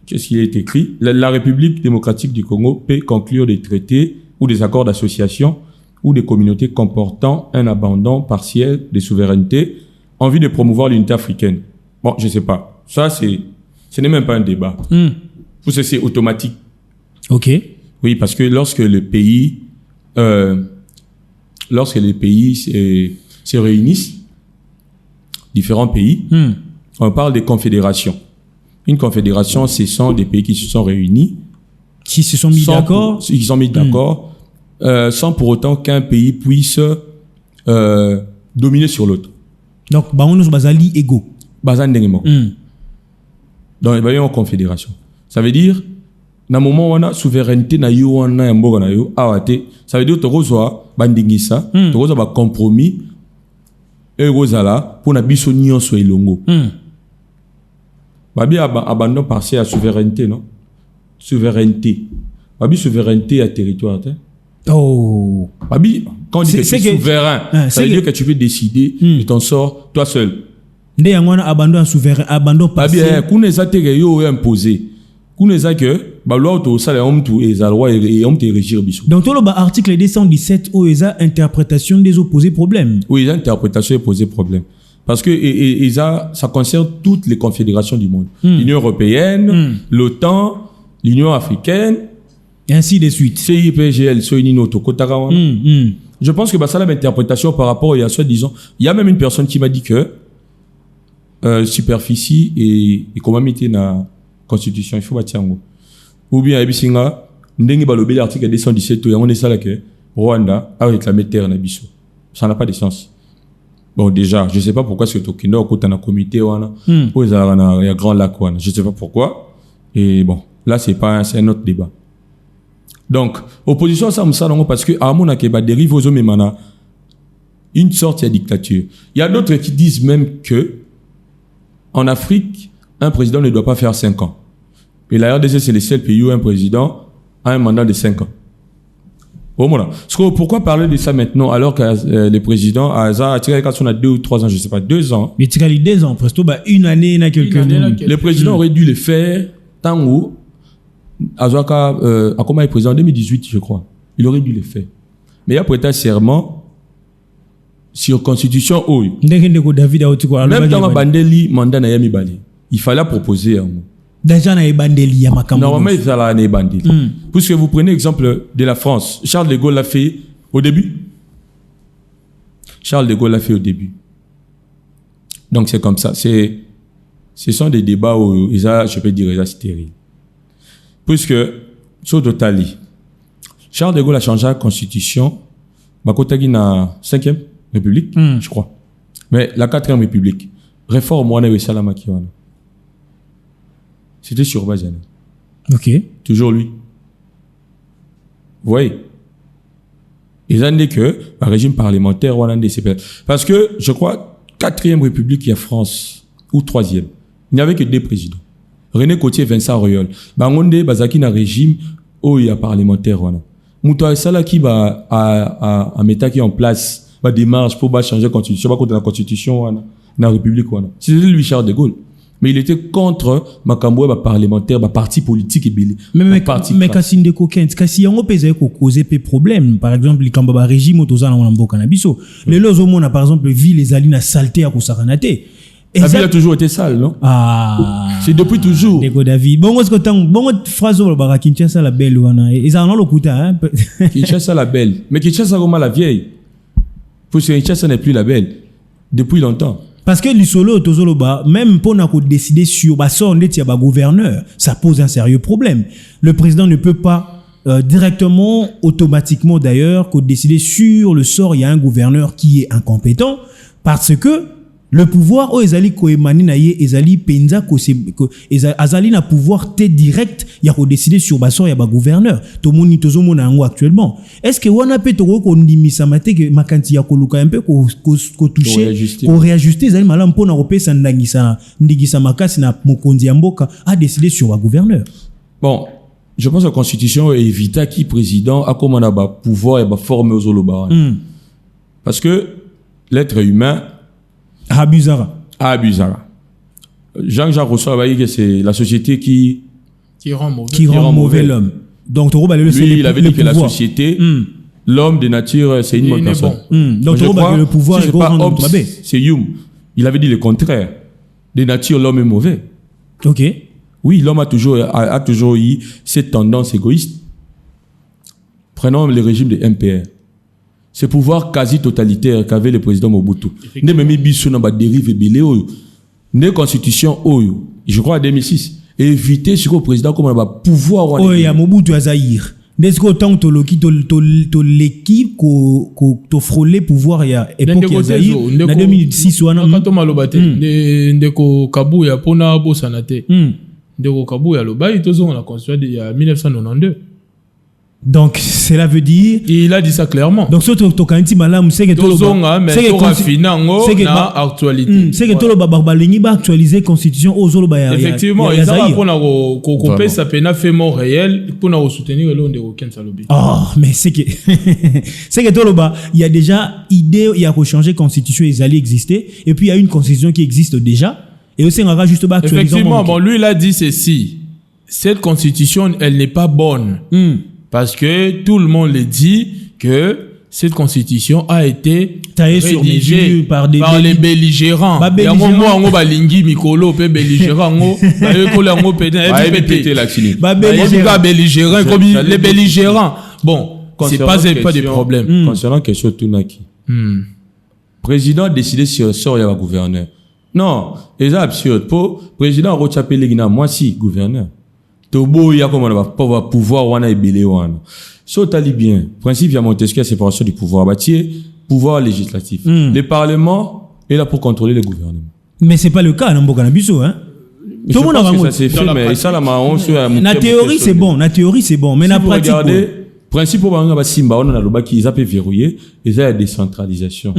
Speaker 2: Qu'est-ce qu'il est écrit? La République démocratique du Congo peut conclure des traités ou des accords d'association ou des communautés comportant un abandon partiel de souveraineté en vue de promouvoir l'unité africaine. Bon, je sais pas. Ça, ce n'est même pas un débat. Pour ça, c'est automatique.
Speaker 1: OK.
Speaker 2: Oui, parce que lorsque les pays se réunissent, différents pays, on parle de confédération. Une confédération, ce sont des pays qui se sont réunis.
Speaker 1: Qui se sont mis d'accord.
Speaker 2: Qui sont mis d'accord. Sans pour autant qu'un pays puisse dominer sur l'autre.
Speaker 1: Donc, on est basali égaux.
Speaker 2: Donc, il y a une confédération. Ça veut dire, dans le moment où on a souveraineté, ça veut dire que tu as bandingisa, tu as un compromis, et tu as pour que nous soyons longo. Babi abandon partiel à souveraineté, non? Souveraineté. Babi souveraineté à territoire,
Speaker 1: oh.
Speaker 2: Babi, quand on dit que tu es souverain, ça veut dire que tu peux décider de ton sort toi seul.
Speaker 1: Ndé yangwana abandon souverain, abandon partiel.
Speaker 2: Babi, kuneza te yo imposé. Kuneza que ba loi to sala omtu et za loi et omtu régir biso.
Speaker 1: Donc tout le article 217 où eza interprétation des opposés problèmes.
Speaker 2: Oui, interprétation opposés problèmes. Parce que ça concerne toutes les confédérations du monde. L'Union européenne, l'OTAN, l'Union africaine,
Speaker 1: et ainsi de suite.
Speaker 2: CIPGL, Soinino, Tokotarawa. Je pense que ça, l'interprétation par rapport à ça, disons, il y a même une personne qui m'a dit que superficie et comment mettre dans la constitution, il faut bâtir en haut. Ou bien, Abisinga, Ndengi Balobé, l'article 217, on est ça là que Rwanda a réclamé terre na biso. Ça n'a pas de sens. Bon, déjà, je sais pas pourquoi c'est au Tokyo, au côté d'un comité, où il y a un grand lac, je sais pas pourquoi. Et bon, là, c'est un autre débat. Donc, opposition, ça me semble parce que, à mon avis, dérive aux hommes, une sorte de dictature. Il y a d'autres qui disent même que, en Afrique, un président ne doit pas faire 5 ans. Et la RDC, c'est le seul pays où un président a un mandat de 5 ans. Bon, voilà. Pourquoi parler de ça maintenant alors que le président a 2 ou 3 ans, je sais pas, 2 ans.
Speaker 1: Mais tu as 2 ans, presque, une année, na quelques mois.
Speaker 2: Le président aurait dû le faire tant où, Azwaka, comment il est président en 2018, je crois. Il aurait dû le faire. Mais il a prêté serment sur constitution, même dans la Bandeli, mandat n'a jamais balé. il fallait proposer
Speaker 1: déjà na ebandeli ya makambo.
Speaker 2: Normalement il fallait na ebandeli. Puisque vous prenez l'exemple de la France, Charles de Gaulle l'a fait au début. Charles de Gaulle l'a fait au début. Donc c'est comme ça, ce sont des débats où je peux dire c'est stérile. Puisque sur Totali, Charles de Gaulle a changé la constitution, Bakotagi na 5e République, je crois. Mais la 4e République, réforme on a Salama Kiwana. C'était sur Bazana.
Speaker 1: OK.
Speaker 2: Toujours lui. Vous voyez? Ils ont dit que le régime parlementaire on a des CPL. Parce que je crois 4e République il y a France ou 3e. Il n'y avait que 2 présidents. René Cotier, Vincent Royol. Bangonde bazaki na régime où il y a parlementaire on a. Mouta Sala qui va à mettre qui en place la démarche pour changer la constitution, pas contre la constitution dans la République. C'était lui Charles de Gaulle. Mais il était contre Makambo parlementaire, parti politique et belé.
Speaker 1: Mais kasi ndeko Kent, kasi yango pesa ko causer pe problème. Par exemple, likamba ba régime otozana na mboka na biso. Les lozo mona par exemple ville les alina saleté à ko saranate.
Speaker 2: La ville a toujours été sale, non?
Speaker 1: Ah.
Speaker 2: C'est depuis toujours.
Speaker 1: Deko David. Bon, est-ce que bon phrase au bara Kinshasa la belle wana. Ils en ont le kuta hein.
Speaker 2: Kinshasa la belle. Mais Kinshasa comment la vieille? Parce que Kinshasa n'est plus la belle depuis longtemps.
Speaker 1: Parce que l'isolo tozoloba même pour na ko décider sur ba sort ndeti ya ba gouverneur, ça pose un sérieux problème. Le président ne peut pas directement, automatiquement d'ailleurs, qu'on décider sur le sort, il y a un gouverneur qui est incompétent parce que le pouvoir o ezali ko emani na ye ezali penza ko azali na pouvoir te direct ya ko décider sur ba sort ya ba gouverneur to moni tozo mona ngo actuellement. Est-ce que wana pe to ko ndimisa mate ke makanti ya ko luka un peu ko toucher ko réajuster ezali malam pona ko pesa ndingisa makasi na mokonzi ya mboka a décider sur ba gouverneur.
Speaker 2: Bon, je pense que la constitution évita qui président a comme on a ba pouvoir et ba former aux oloba. Parce que l'être humain
Speaker 1: Abusara.
Speaker 2: Jean-Jacques Rousseau a dit que c'est la société qui
Speaker 3: rend mauvais
Speaker 1: l'homme. Donc,
Speaker 2: lui, il avait dit que la société, l'homme de nature, c'est une bonne personne.
Speaker 1: Donc, je crois que le pouvoir
Speaker 2: si c'est pas Hobbes, c'est Hume. Il avait dit le contraire. De nature, l'homme est mauvais.
Speaker 1: Ok.
Speaker 2: Oui, l'homme a toujours eu cette tendance égoïste. Prenons le régime de MPR. Ce pouvoir quasi totalitaire qu'avait le président Mobutu. Ne même biso na ba dérive belé oyo. Ne constitution oyo. Je crois en 2006. Éviter ce que le président comme ba pouvoir
Speaker 1: o ya Mobutu Azaïr. N'est-ce que tant to loki to l'équipe ko to frôler pouvoir ya époque Azaïr na 2006 wana
Speaker 3: quand on malobate ndeko Kabuya pona bosanate. Ndeko Kabuya lobai tozo na constitution de 1992.
Speaker 1: Donc cela veut dire
Speaker 3: il a dit ça clairement.
Speaker 1: Donc surtout to kanti malamu c'est que
Speaker 3: tozonga mais to rafinango na actualité.
Speaker 1: C'est que to lo babalingi ba actualiser constitution ozolo ba ya.
Speaker 3: Effectivement, il a pour na couper ça pena fait mort réel pour na soutenir le ndeko Ken Salobi.
Speaker 1: Oh mais c'est que c'est que to lo ba il y a déjà idée il y a ko changer constitution ils allaient exister et puis il y a une constitution qui existe déjà et aussi on va juste ba actualiser.
Speaker 3: Effectivement, bon lui il a dit ceci. Cette constitution elle n'est pas bonne. Parce que tout le monde le dit que cette constitution a été rédigée par les belligérants. Il y a un moment où balingi mikolo pe belligérant ngo ba ekola ngo pété
Speaker 2: la chini.
Speaker 3: Ba belligérant comme les belligérants. Bon, c'est pas de problème.
Speaker 2: Concernant question Tunaki. Président décidé sur sort ya gouverneur. Non, c'est absurde. Pour président Rochapele gina moi si gouverneur. Tobo ya comme on va pouvoir wana ebele wana. So tali bien, principe ya Montesquieu séparation du pouvoir bâtier, pouvoir législatif. Le parlement est là pour contrôler le gouvernement.
Speaker 1: Mais c'est pas le cas dans Mboka na biso hein.
Speaker 2: Tout le monde a ça c'est fait mais ça la marron sur
Speaker 1: la théorie c'est bon, mais la pratique
Speaker 2: regardez principe pour banga ba simba on a le baki ils appellent verrouiller et ça la décentralisation.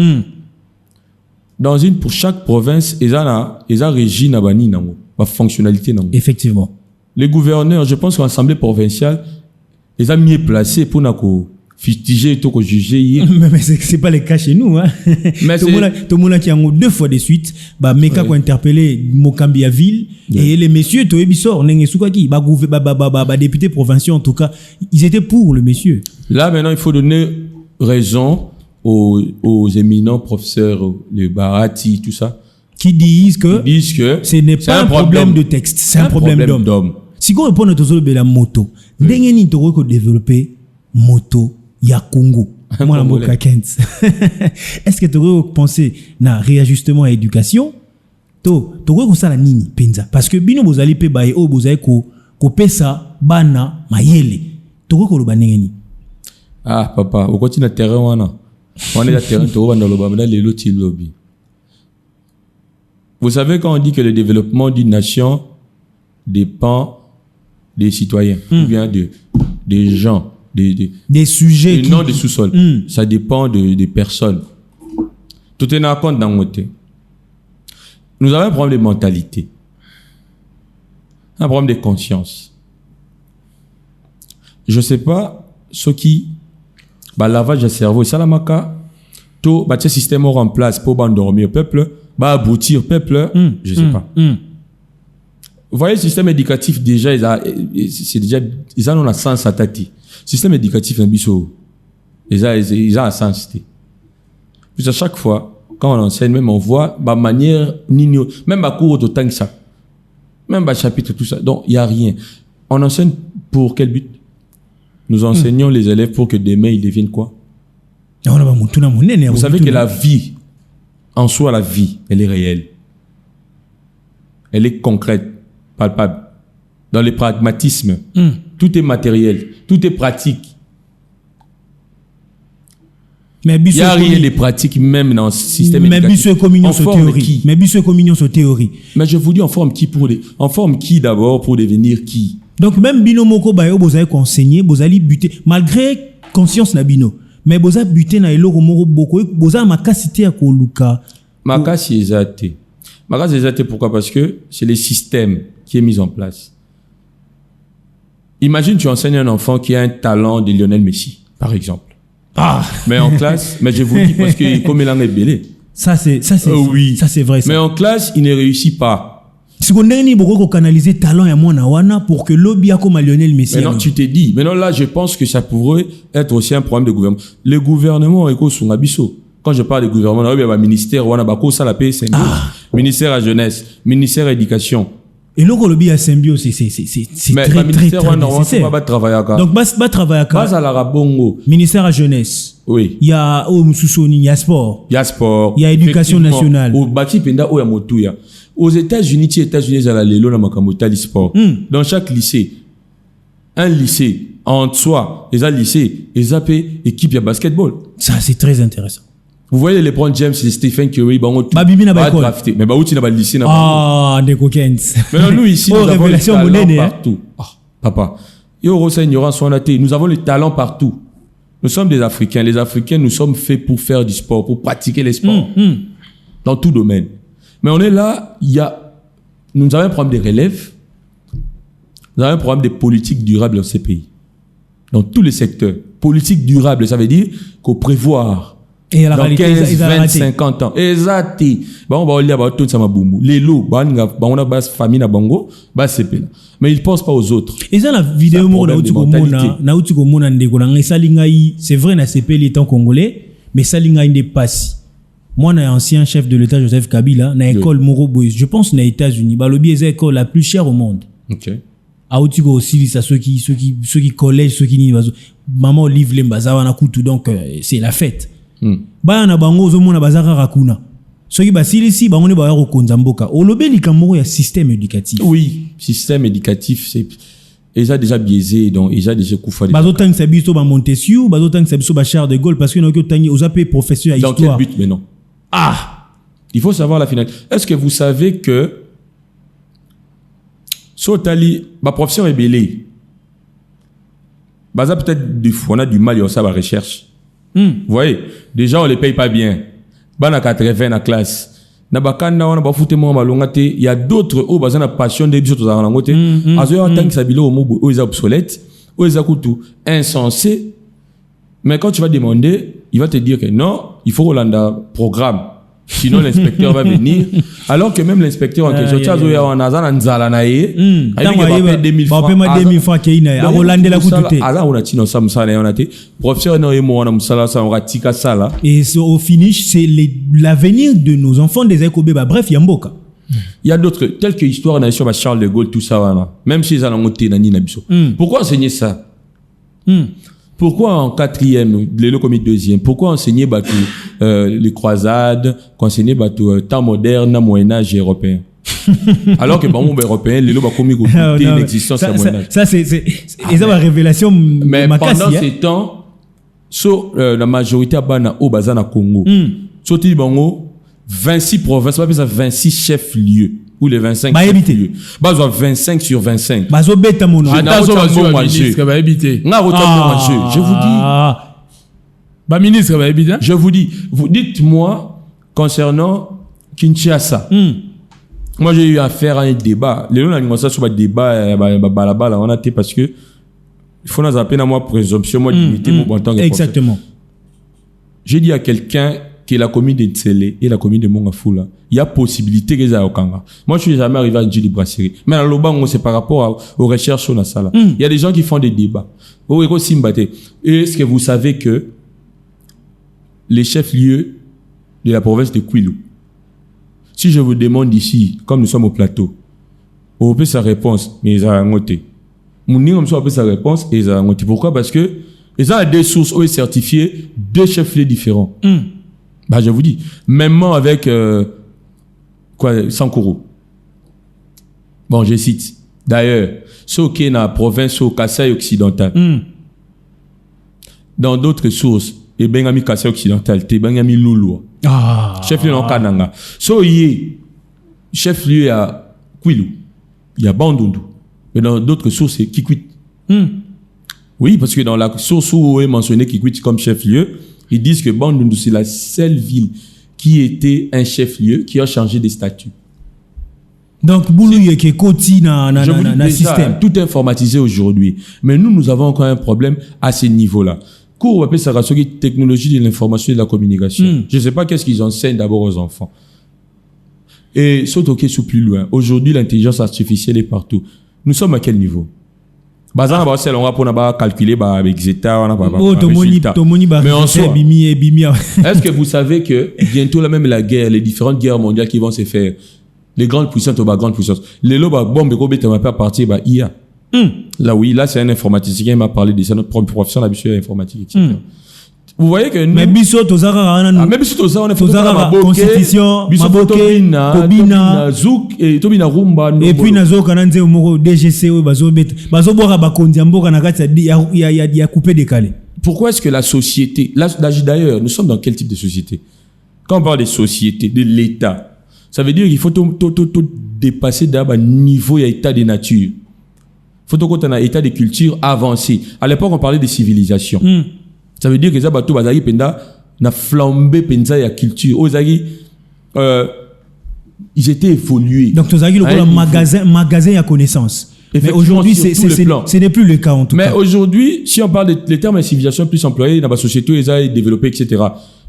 Speaker 2: Pour chaque province ils a régi na bani nango, ba fonctionnalité nango.
Speaker 1: Effectivement.
Speaker 2: Les gouverneurs, je pense qu'en assemblée provinciale, ils ont mieux placé pour nous fustiger tout juger.
Speaker 1: Mais c'est pas le cas chez nous hein. Mais tout le monde qui a 2 fois de suite, bah meka ko interpeller Mokambia ville et les messieurs to ebisor nenge sukaki ba députés provinciaux en tout cas, ils étaient pour le monsieur.
Speaker 2: Là maintenant, il faut donner raison aux éminents professeurs, les Barati tout ça
Speaker 1: qui disent que ce n'est pas un problème de texte, c'est un problème d'homme. Si on répond à la moto, ndenge ni to ko développer moto ya Congo. Moi la Kent. Est-ce que tu aurais pensé na réajustement à éducation? To ko sala nini penza parce que bino bozali pe bae o bozali ko pesa bana mayele. To ko lo banenge ni.
Speaker 2: Ah papa, au continue terrain wana. On est la terrain to banda lo bamda lelo ti lobby. Vous savez quand on dit que le développement d'une nation dépend des citoyens, ou bien des gens,
Speaker 1: des sujets,
Speaker 2: non des sous-sols. Ça dépend des personnes. Tout est en compte dans notre côté. Nous avons un problème de mentalité, un problème de conscience. Je sais pas ce qui, lavage de cerveau, et ça la maca, tout, ce système en place pour endormir le peuple. Aboutir peuple, je sais pas. Vous voyez, le système éducatif, déjà, ils ont un sens à tati. Le système éducatif, ils ont un sens. Puis à chaque fois, quand on enseigne, même on voit, manière, même à cours autant que ça. Même chapitre, tout ça. Donc, il n'y a rien. On enseigne pour quel but? Nous enseignons les élèves pour que demain, ils deviennent quoi? Vous savez que la vie, en soi, la vie, elle est réelle. Elle est concrète, palpable. Dans le pragmatisme, tout est matériel, tout est pratique.
Speaker 1: Mais
Speaker 2: il n'y a rien de pratique même dans le système éducatif.
Speaker 1: Mais théorie.
Speaker 2: Mais je vous dis, en forme qui d'abord pour devenir qui?
Speaker 1: Donc même bino moko bayo bozali conseiller, bozali buter malgré conscience na bino. Mais boza buté na eloko moko boko boza makasité ya koluka
Speaker 2: makasi ezate pourquoi? Parce que c'est le système qui est mis en place. Imagine tu enseignes un enfant qui a un talent de Lionel Messi par exemple. Mais en classe, mais je vous dis parce que comme il en est belé.
Speaker 1: Ça c'est
Speaker 2: oui.
Speaker 1: Ça c'est vrai ça.
Speaker 2: Mais en classe, il ne réussit pas.
Speaker 1: Si on a beaucoup canaliser talent ya mwana wana pour que lobby a comme Lionel Messi.
Speaker 2: Maintenant tu t'es dit, maintenant là je pense que ça pourrait être aussi un problème de gouvernement. Le gouvernement est sur Nabiso. Quand je parle de gouvernement, il y a un ministère wana bako ça la paix c'est ministère à jeunesse, ministère à éducation.
Speaker 1: Et le lobby à symbiose c'est
Speaker 2: mais
Speaker 1: très
Speaker 2: ministère
Speaker 1: très
Speaker 2: normalement pas travailler à.
Speaker 1: Donc pas travailler à.
Speaker 2: Pas à la bongo.
Speaker 1: Ministère à jeunesse.
Speaker 2: Oui.
Speaker 1: Il y a il y a sport.
Speaker 2: Il y a sport.
Speaker 1: Il y a éducation nationale.
Speaker 2: Au bâti penda o ya motuya. Aux États-Unis, à la Lélo, dans Makamotali sport. Dans chaque lycée, un lycée, en soi, les lycées, les AP, équipe, il y a basketball.
Speaker 1: Ça, c'est très intéressant.
Speaker 2: Vous voyez les LeBron James et Stephen Curry,
Speaker 1: Bibi n'a pas
Speaker 2: drafté. Mais où tu n'as pas lycée,
Speaker 1: des coquins.
Speaker 2: Mais nous, ici, nous avons les talents partout. Papa. Nous avons les talents partout. Nous sommes des Africains. Les Africains, nous sommes faits pour faire du sport, pour pratiquer les sports. Dans tout domaine. Mais on est là, nous avons un problème de relève, nous avons un problème de politique durable dans ces pays. Dans tous les secteurs. Politique durable, ça veut dire qu'on prévoir
Speaker 1: et la
Speaker 2: dans 15, 20, 50 ans. Exact. On va lire tout ça mabumbu. Les lots, on a base famille na bango, base CP. Mais ils ne pensent pas aux autres.
Speaker 1: Et ça la vidéo c'est vrai na CP les temps congolais, mais ça linga n'est pas si. Moi, je suis ancien chef de l'État Joseph Kabila, na école Moro Boys. Je pense que les États-Unis, lobby est l'école la plus chère au monde.
Speaker 2: OK.
Speaker 1: Aoutigo aussi, ça ceux qui collège, ceux qui n'y maman livre les bazar na kutu donc c'est la fête. Ba na bango zo mona bazar rakuna. Ceux qui basili si ba on est ba ro konzamboka. O lobby likamoro ya système éducatif.
Speaker 2: Oui, système éducatif c'est déjà biaisé donc déjà koufa.
Speaker 1: Bazotang sabiso ba Montesquieu, bazotang sabiso ba Charles de Gaulle parce que nous tangi aux AP professeur à histoire.
Speaker 2: Dans quel but mais non. Il faut savoir la finale. Est-ce que vous savez que Sotali, ma profession est belée. Baza peut-être des fois on a du mal à la recherche. Vous voyez, déjà on les paye pas bien. Bana 80 na classe. Na bakanda wana ba fouté mo malongate, il y a d'autres au baza na passion des biso to za ngote. Azo en tant que sabilo au mobo o obsolète, o kutu insensé. Mais quand tu vas demander, il va te dire que non, il faut Rolanda programme. Sinon, l'inspecteur va venir. Alors que même l'inspecteur en question, tu as dit, on a un nzala na ye. Il va 2000 francs.
Speaker 1: Il va 2000 francs qui est à Hollande la coûte.
Speaker 2: Alors, on a dit, non, ça, on a dit, professeur, non, on a musala, ça, on a tika ça, là.
Speaker 1: Et au finish, c'est l'avenir de nos enfants des Ekobeba. Bref, il y a Mboka.
Speaker 2: Il y a d'autres, telles que l'histoire de la Charles de Gaulle, tout ça, là. Même si ils ont monté dans Ninabiso. Pourquoi enseigner ça? Pourquoi en 4e, le comme 2e, pourquoi enseigner les croisades, enseigner temps moderne, Moyen-Âge européen? Alors que bon, européen, les lots comme l'existence de Moyen-Âge.
Speaker 1: Ça, c'est la révélation.
Speaker 2: Mais pendant ces temps, la majorité à au Bazana Congo, sauté bango, 26 provinces, pas 26 chefs-lieux. Ou les 25 chefs-lieux. Bazo 25 sur 25.
Speaker 1: Bazo beta mono.
Speaker 2: Je vous dis.
Speaker 3: Bah ministre va habiter.
Speaker 2: Je vous dis. Vous dites-moi concernant Kinshasa. Moi j'ai eu affaire à un débat. Les gens ont ça sur le débat balabala on a été parce que il faut nous appeler à moi présomption moi limiter mon bon temps.
Speaker 1: Exactement.
Speaker 2: J'ai dit à quelqu'un qui est la commune de Tsele et la commune de Mongafula, il y a possibilité que ça okanga. Moi, je suis jamais arrivé à une de brasserie. Mais à l'Obango, c'est par rapport aux recherches sur la salle. Il y a des gens qui font des débats. Est-ce que vous savez que les chefs-lieux de la province de Kwilu, si je vous demande ici, comme nous sommes au plateau, vous avez sa réponse, mais ils ont noté. Mon comme ça, sa réponse, et ils ont noté. Pourquoi? Parce que ils ont des sources où ils certifiés deux chefs-lieux différents. Bah, je vous dis, même avec Sankoro. Bon, je cite. D'ailleurs, ceux qui sont dans la province au Kasaï occidental. Dans d'autres sources, et Bengami Kasaï occidental, te Bengami Loulou. Chef-lieu dans Kananga. Chef-lieu à Kwilu. Il y a Bandundu. Mais dans d'autres sources, c'est Kikwit. Oui, parce que dans la source où est mentionné Kikwit comme chef-lieu, ils disent que Bandundu, c'est la seule ville qui était un chef-lieu qui a changé de statut.
Speaker 1: Donc, Boulou, qui est côté dans le système.
Speaker 2: Tout est informatisé aujourd'hui. Mais nous avons encore un problème à ce niveau-là. Cours, on appelle ça la technologie de l'information et de la communication. Je ne sais pas qu'est-ce qu'ils enseignent d'abord aux enfants. Et surtout qui est plus loin. Aujourd'hui, l'intelligence artificielle est partout. Nous sommes à quel niveau? On va calculer avec Zeta, mais en soi, est-ce que vous savez que bientôt la guerre, les différentes guerres mondiales qui vont se faire, les grandes puissances ou grandes puissances, les lots bombes et pas partir IA. Là oui, là c'est un informaticien qui m'a parlé de ça, notre professeur la biche informatique, etc. Vous voyez que
Speaker 1: mais biso tozara
Speaker 2: même biso tozara on est
Speaker 1: tozara constitution
Speaker 2: Kobina Zouk et Tobina Rumba
Speaker 1: et puis nazo kananze omoko DGC bazo boka bakonzi mboka na kati ya coupé décalé.
Speaker 2: Pourquoi est-ce que la société là d'ailleurs nous sommes dans quel type de société? Quand on parle de société, de l'État, ça veut dire qu'il faut dépasser d'un niveau et état de nature. Il faut qu'on ait un état de culture avancé. À l'époque on parlait de civilisation. Ça veut dire que ça bateau bazaki penda na flambé penza ya culture. Ils étaient évolués.
Speaker 1: Donc tozaki le magasin à connaissance. Mais aujourd'hui ce n'est plus le cas en tout cas.
Speaker 2: Mais aujourd'hui, si on parle des termes de civilisation plus employés dans la société, ils ont développé, etc.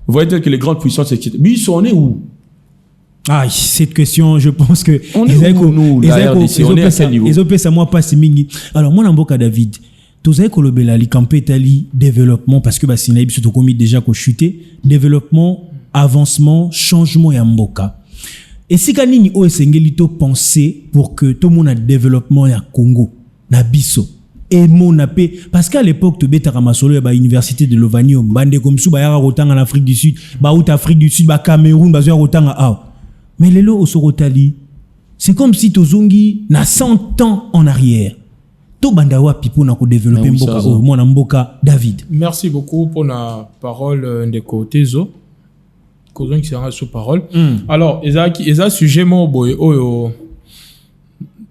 Speaker 2: Vous voyez tel que les grandes puissances, etc. Mais ils sont nés où?
Speaker 1: Ah, cette question, je pense que
Speaker 2: on est où nous, la RDC, on est à quel niveau?
Speaker 1: Ils ont fait ça moi pas si mingi. Alors moi Namboka David, tozaki kolobela likampe etali développement parce que basina biso to komi déjà ko chuter développement avancement changement ya mboka et si kanini o esengeli to penser pour que tout monde a développement ya Congo na biso et mon apé parce qu'à l'époque to betaka masolo ya ba université de Lovanium bande comme sou ba ya rotanga en Afrique du Sud ba out Afrique du Sud ba Cameroun ba zo rotanga mais lelo o sorotali c'est comme si tozongi na 100 ans en arrière. Bandawa pipo na ko développer mboka mwana mboka David.
Speaker 3: Merci beaucoup pour la parole de côté zo. Kozon qui sera sous parole. Alors, eza sujet mo boy oyo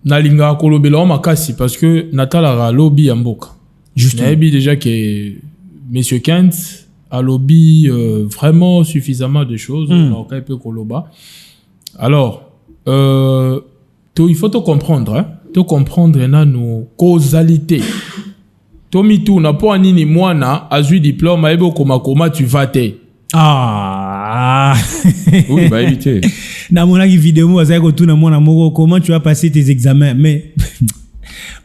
Speaker 3: na linga kolobela makasi parce que natala lobby ya mboka. Justement déjà que monsieur Kent a lobby vraiment suffisamment de choses donc il peut koloba. Alors il faut te comprendre hein. De comprendre nos causalités. Tomi tu na po anini mwana azui diplôme ebo koma tu vas te.
Speaker 1: Ah.
Speaker 2: Oui, bah éviter.
Speaker 1: Dans mon vidéo, comment tu vas passer tes examens? Mais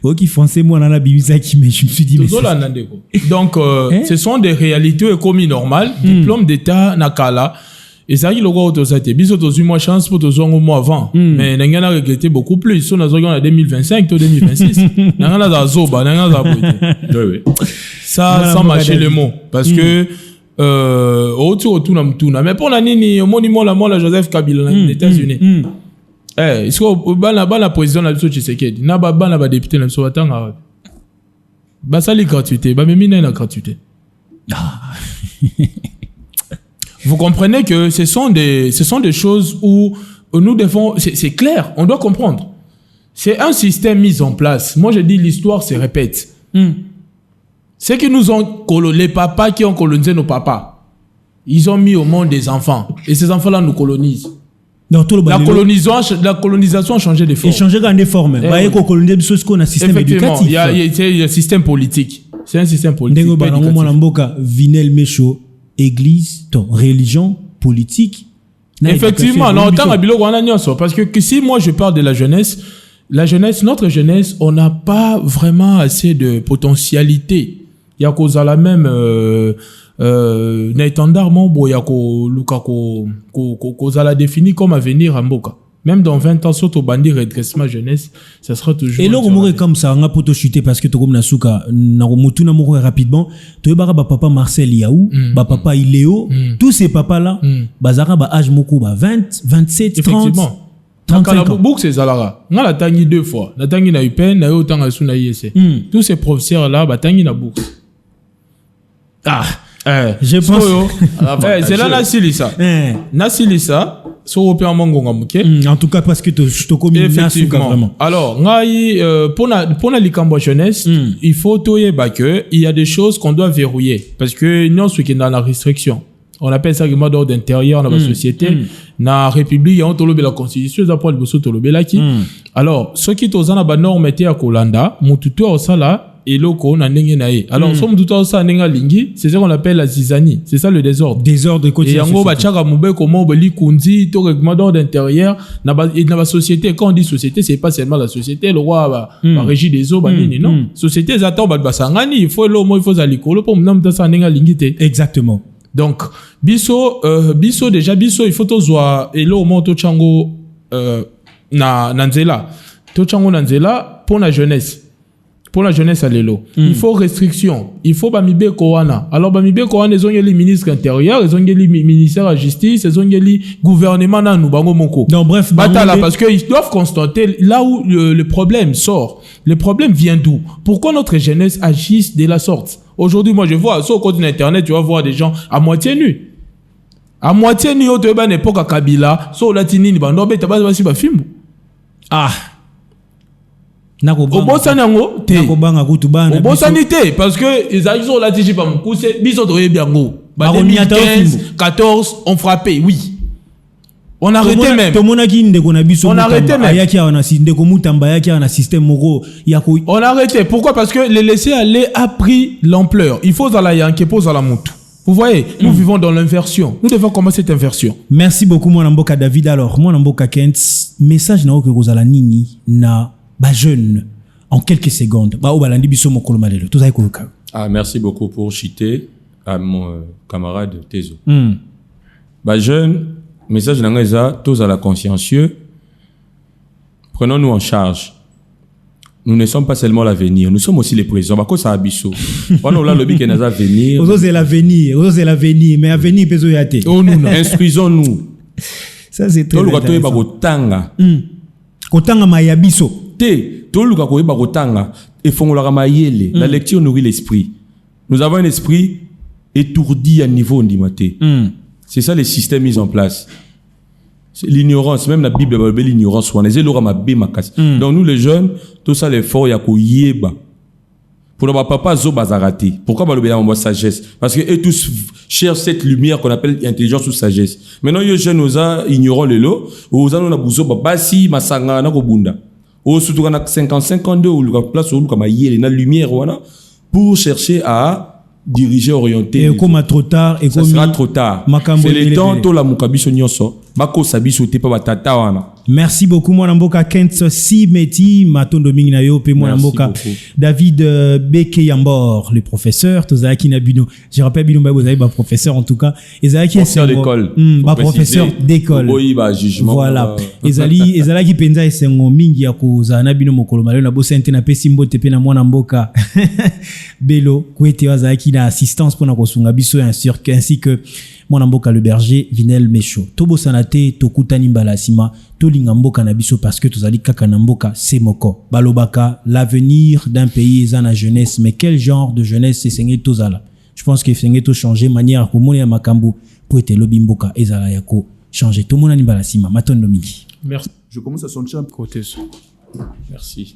Speaker 1: ok, français, moi, on a bimisa qui mais je me suis dit mais
Speaker 3: donc ce sont des réalités communes normales. Diplôme d'état nakala. Et ça, il y a eu biso tozu moi chance pour tozu au mois avant. Mais n'engana regretté beaucoup plus. On a zoga en 2025 to 2026. N'engana za zoba, n'engana za boite. Ça sans mâcher les mots parce que autour tout na mais pour la nini au monument la mort la Joseph Kabila dans les États-Unis. Est-ce que la président la biso Tshisekedi na ba na ba député na biso batanga. Ba sali gratuité, ba memi na gratuité. Vous comprenez que ce sont des choses où nous devons, c'est clair, on doit comprendre. C'est un système mis en place. Moi, je dis l'histoire se répète. C'est que nous ont les papas qui ont colonisé nos papas. Ils ont mis au monde des enfants. Et ces enfants-là nous colonisent. La colonisation a changé de forme.
Speaker 1: Et changé de forme. Effectivement,
Speaker 3: il y a un système politique. C'est un système politique.
Speaker 1: Vinel Mécho. Église, religion, politique.
Speaker 3: Effectivement, parce que si moi je parle de la jeunesse, notre jeunesse, on n'a pas vraiment assez de potentialité. Il y a cause à la même n'étendard mon il y a cause à la définir comme avenir en Mboka. Même dans 20 ans, surtout bandit redressement jeunesse, ça sera toujours.
Speaker 1: Et là, on mourrait comme ça, on a poto chuter parce que tu comme Nasuka, na remutu na mourrait rapidement. Tu es bara papa Marcel Yaou, papa Iléo, tous ces papas-là, bazara ba âge moko ba 20, 27, 30.
Speaker 3: Effectivement. 35 ans. Bouk c'est Zalara. On a tangi 2 fois. Na tangi na UPN, na yo tanga suna IEC. Tous ces professeurs-là, ba tangi na bourse. Ah.
Speaker 1: Je pense.
Speaker 3: C'est là la silisa. Na silisa. En
Speaker 1: tout cas parce que tu commis vraiment.
Speaker 3: Alors pour la likambo jeunesse il faut que il y a des choses qu'on doit verrouiller parce que nous ce qui est dans la restriction on appelle ça le mode d'ordre intérieur dans la société dans la république on tolobe la constitution ça pour le bosso tolobe là qui alors ce qui est dans la norme était à Kolanda mututo au sala et loko na ndenge na ye alors somme tout ça ndenge lingi c'est ça qu'on appelle la zizanie c'est ça le désordre quotidien et yango ba chaka mube comment beli kundi to règlement d'ordre intérieur na ba société quand on dit société c'est pas seulement la société le roi ba régie des eaux ba nini non société zato ba sangani il faut l'homme il faut za likolo pour mna mta sa ndenge lingi te
Speaker 1: exactement
Speaker 3: donc biso déjà il faut to zwa et l'homme to chango na nzela to chango na nzela pour la jeunesse à l'élo. Il faut restriction. Il faut bamibe koana. Alors bamibe koana ils ont les ministres intérieurs, ils ont les ministères de la justice, ils ont les gouvernements na nous bango moko.
Speaker 1: Non bref,
Speaker 3: batala parce que ils doivent constater là où le problème sort. Le problème vient d'où? Pourquoi notre jeunesse agisse de la sorte? Aujourd'hui, moi je vois sur le côté internet, tu vas voir des gens à moitié nus. À moitié nus au teba n'époque à Kabila, sur latini ni bando beta basi ba film. Ah obosani yango te obosani te parce que ezali zo lati pa mukuse biso to yebi yango ba 2015 14 on frappé oui on arrêtait même on arrêtait même
Speaker 1: ayaki ana ndeko mutamba ayaki ana système moko yako
Speaker 3: on arrêtait pourquoi parce que le laisser aller a pris l'ampleur il faut za la yanke pose à la mutu. Vous voyez, nous vivons dans l'inversion. Nous devons commencer cette inversion.
Speaker 1: Merci beaucoup mon amboka David. Alors mon amboka Kent message na ko kozala nini na ba jeune en quelques secondes ba obalandi biso mokolo malelo tozai ko ka.
Speaker 2: Merci beaucoup pour chiter à mon camarade Tezo. Ba jeune message nanga eza tozala consciencieux. Prenons-nous en charge. Nous ne sommes pas seulement l'avenir, nous sommes aussi les présents. Bako sa abisso. On a le but que nous l'avenir.
Speaker 1: C'est l'avenir, mais l'avenir peut être.
Speaker 2: Oh nous, instruisons-nous.
Speaker 1: Ça c'est très
Speaker 2: intéressant. Tolu ka kotanga.
Speaker 1: Kotanga mayabiso.
Speaker 2: Tolu ka kotanga. Et fongola mayele. La lecture nourrit l'esprit. Nous avons un esprit étourdi à niveau ndimate. C'est ça les systèmes mis en place. C'est l'ignorance, même la Bible va l'ignorance. Donc nous les jeunes, tout ça l'effort y a ko yeba. Pour ne pas zo bazarati. Pourquoi ba le sagesse? Parce que eux tous cherchent cette lumière qu'on appelle intelligence ou sagesse. Maintenant les jeunes nous ignorons le lot, nous avons na buzo basi masanga na ko bunda. Au surtout na 50 52 ou la place où comme yele na lumière wana pour chercher à diriger, orienter.
Speaker 1: Et comme trop tard, et
Speaker 2: ça sera trop tard. C'est le temps, tout la mukabiso nyonso, bako sabiso te pa batata wana.
Speaker 1: Merci beaucoup, mon amboka Kent Simeti, Matondo Mingnayo, pe mon amboka David Beke Yambor, le professeur, Tozaki Nabino. Je rappelle, Bino vous avez un professeur en tout cas. Ezalaki
Speaker 2: professeur d'école.
Speaker 1: Professeur d'école.
Speaker 2: Oui, bah, jugement.
Speaker 1: Voilà. Ezalaki Penza et Sengo Mingi Yakoza, Nabino Mokolo Malio, na bossa na pe simbo tepe na mon amboka. Belo, Kwete Wazaki na assistance pour na kosunga biso ainsi que mon amboka le berger Vinel Mecho. Tobo sanate tokutani mbalasima tolinga mboka na biso parce que tozali kaka na mboka semoko. Balobaka l'avenir d'un pays est la jeunesse, mais quel genre de jeunesse c'est sengé tozala. Je pense que sengé to changer manière ko mona makambo pour être lobi mboka ezala yako changer. To mona ni mbalasima matondo mingi.
Speaker 3: Merci.
Speaker 2: Je commence à sentir un
Speaker 3: côté.
Speaker 2: Merci.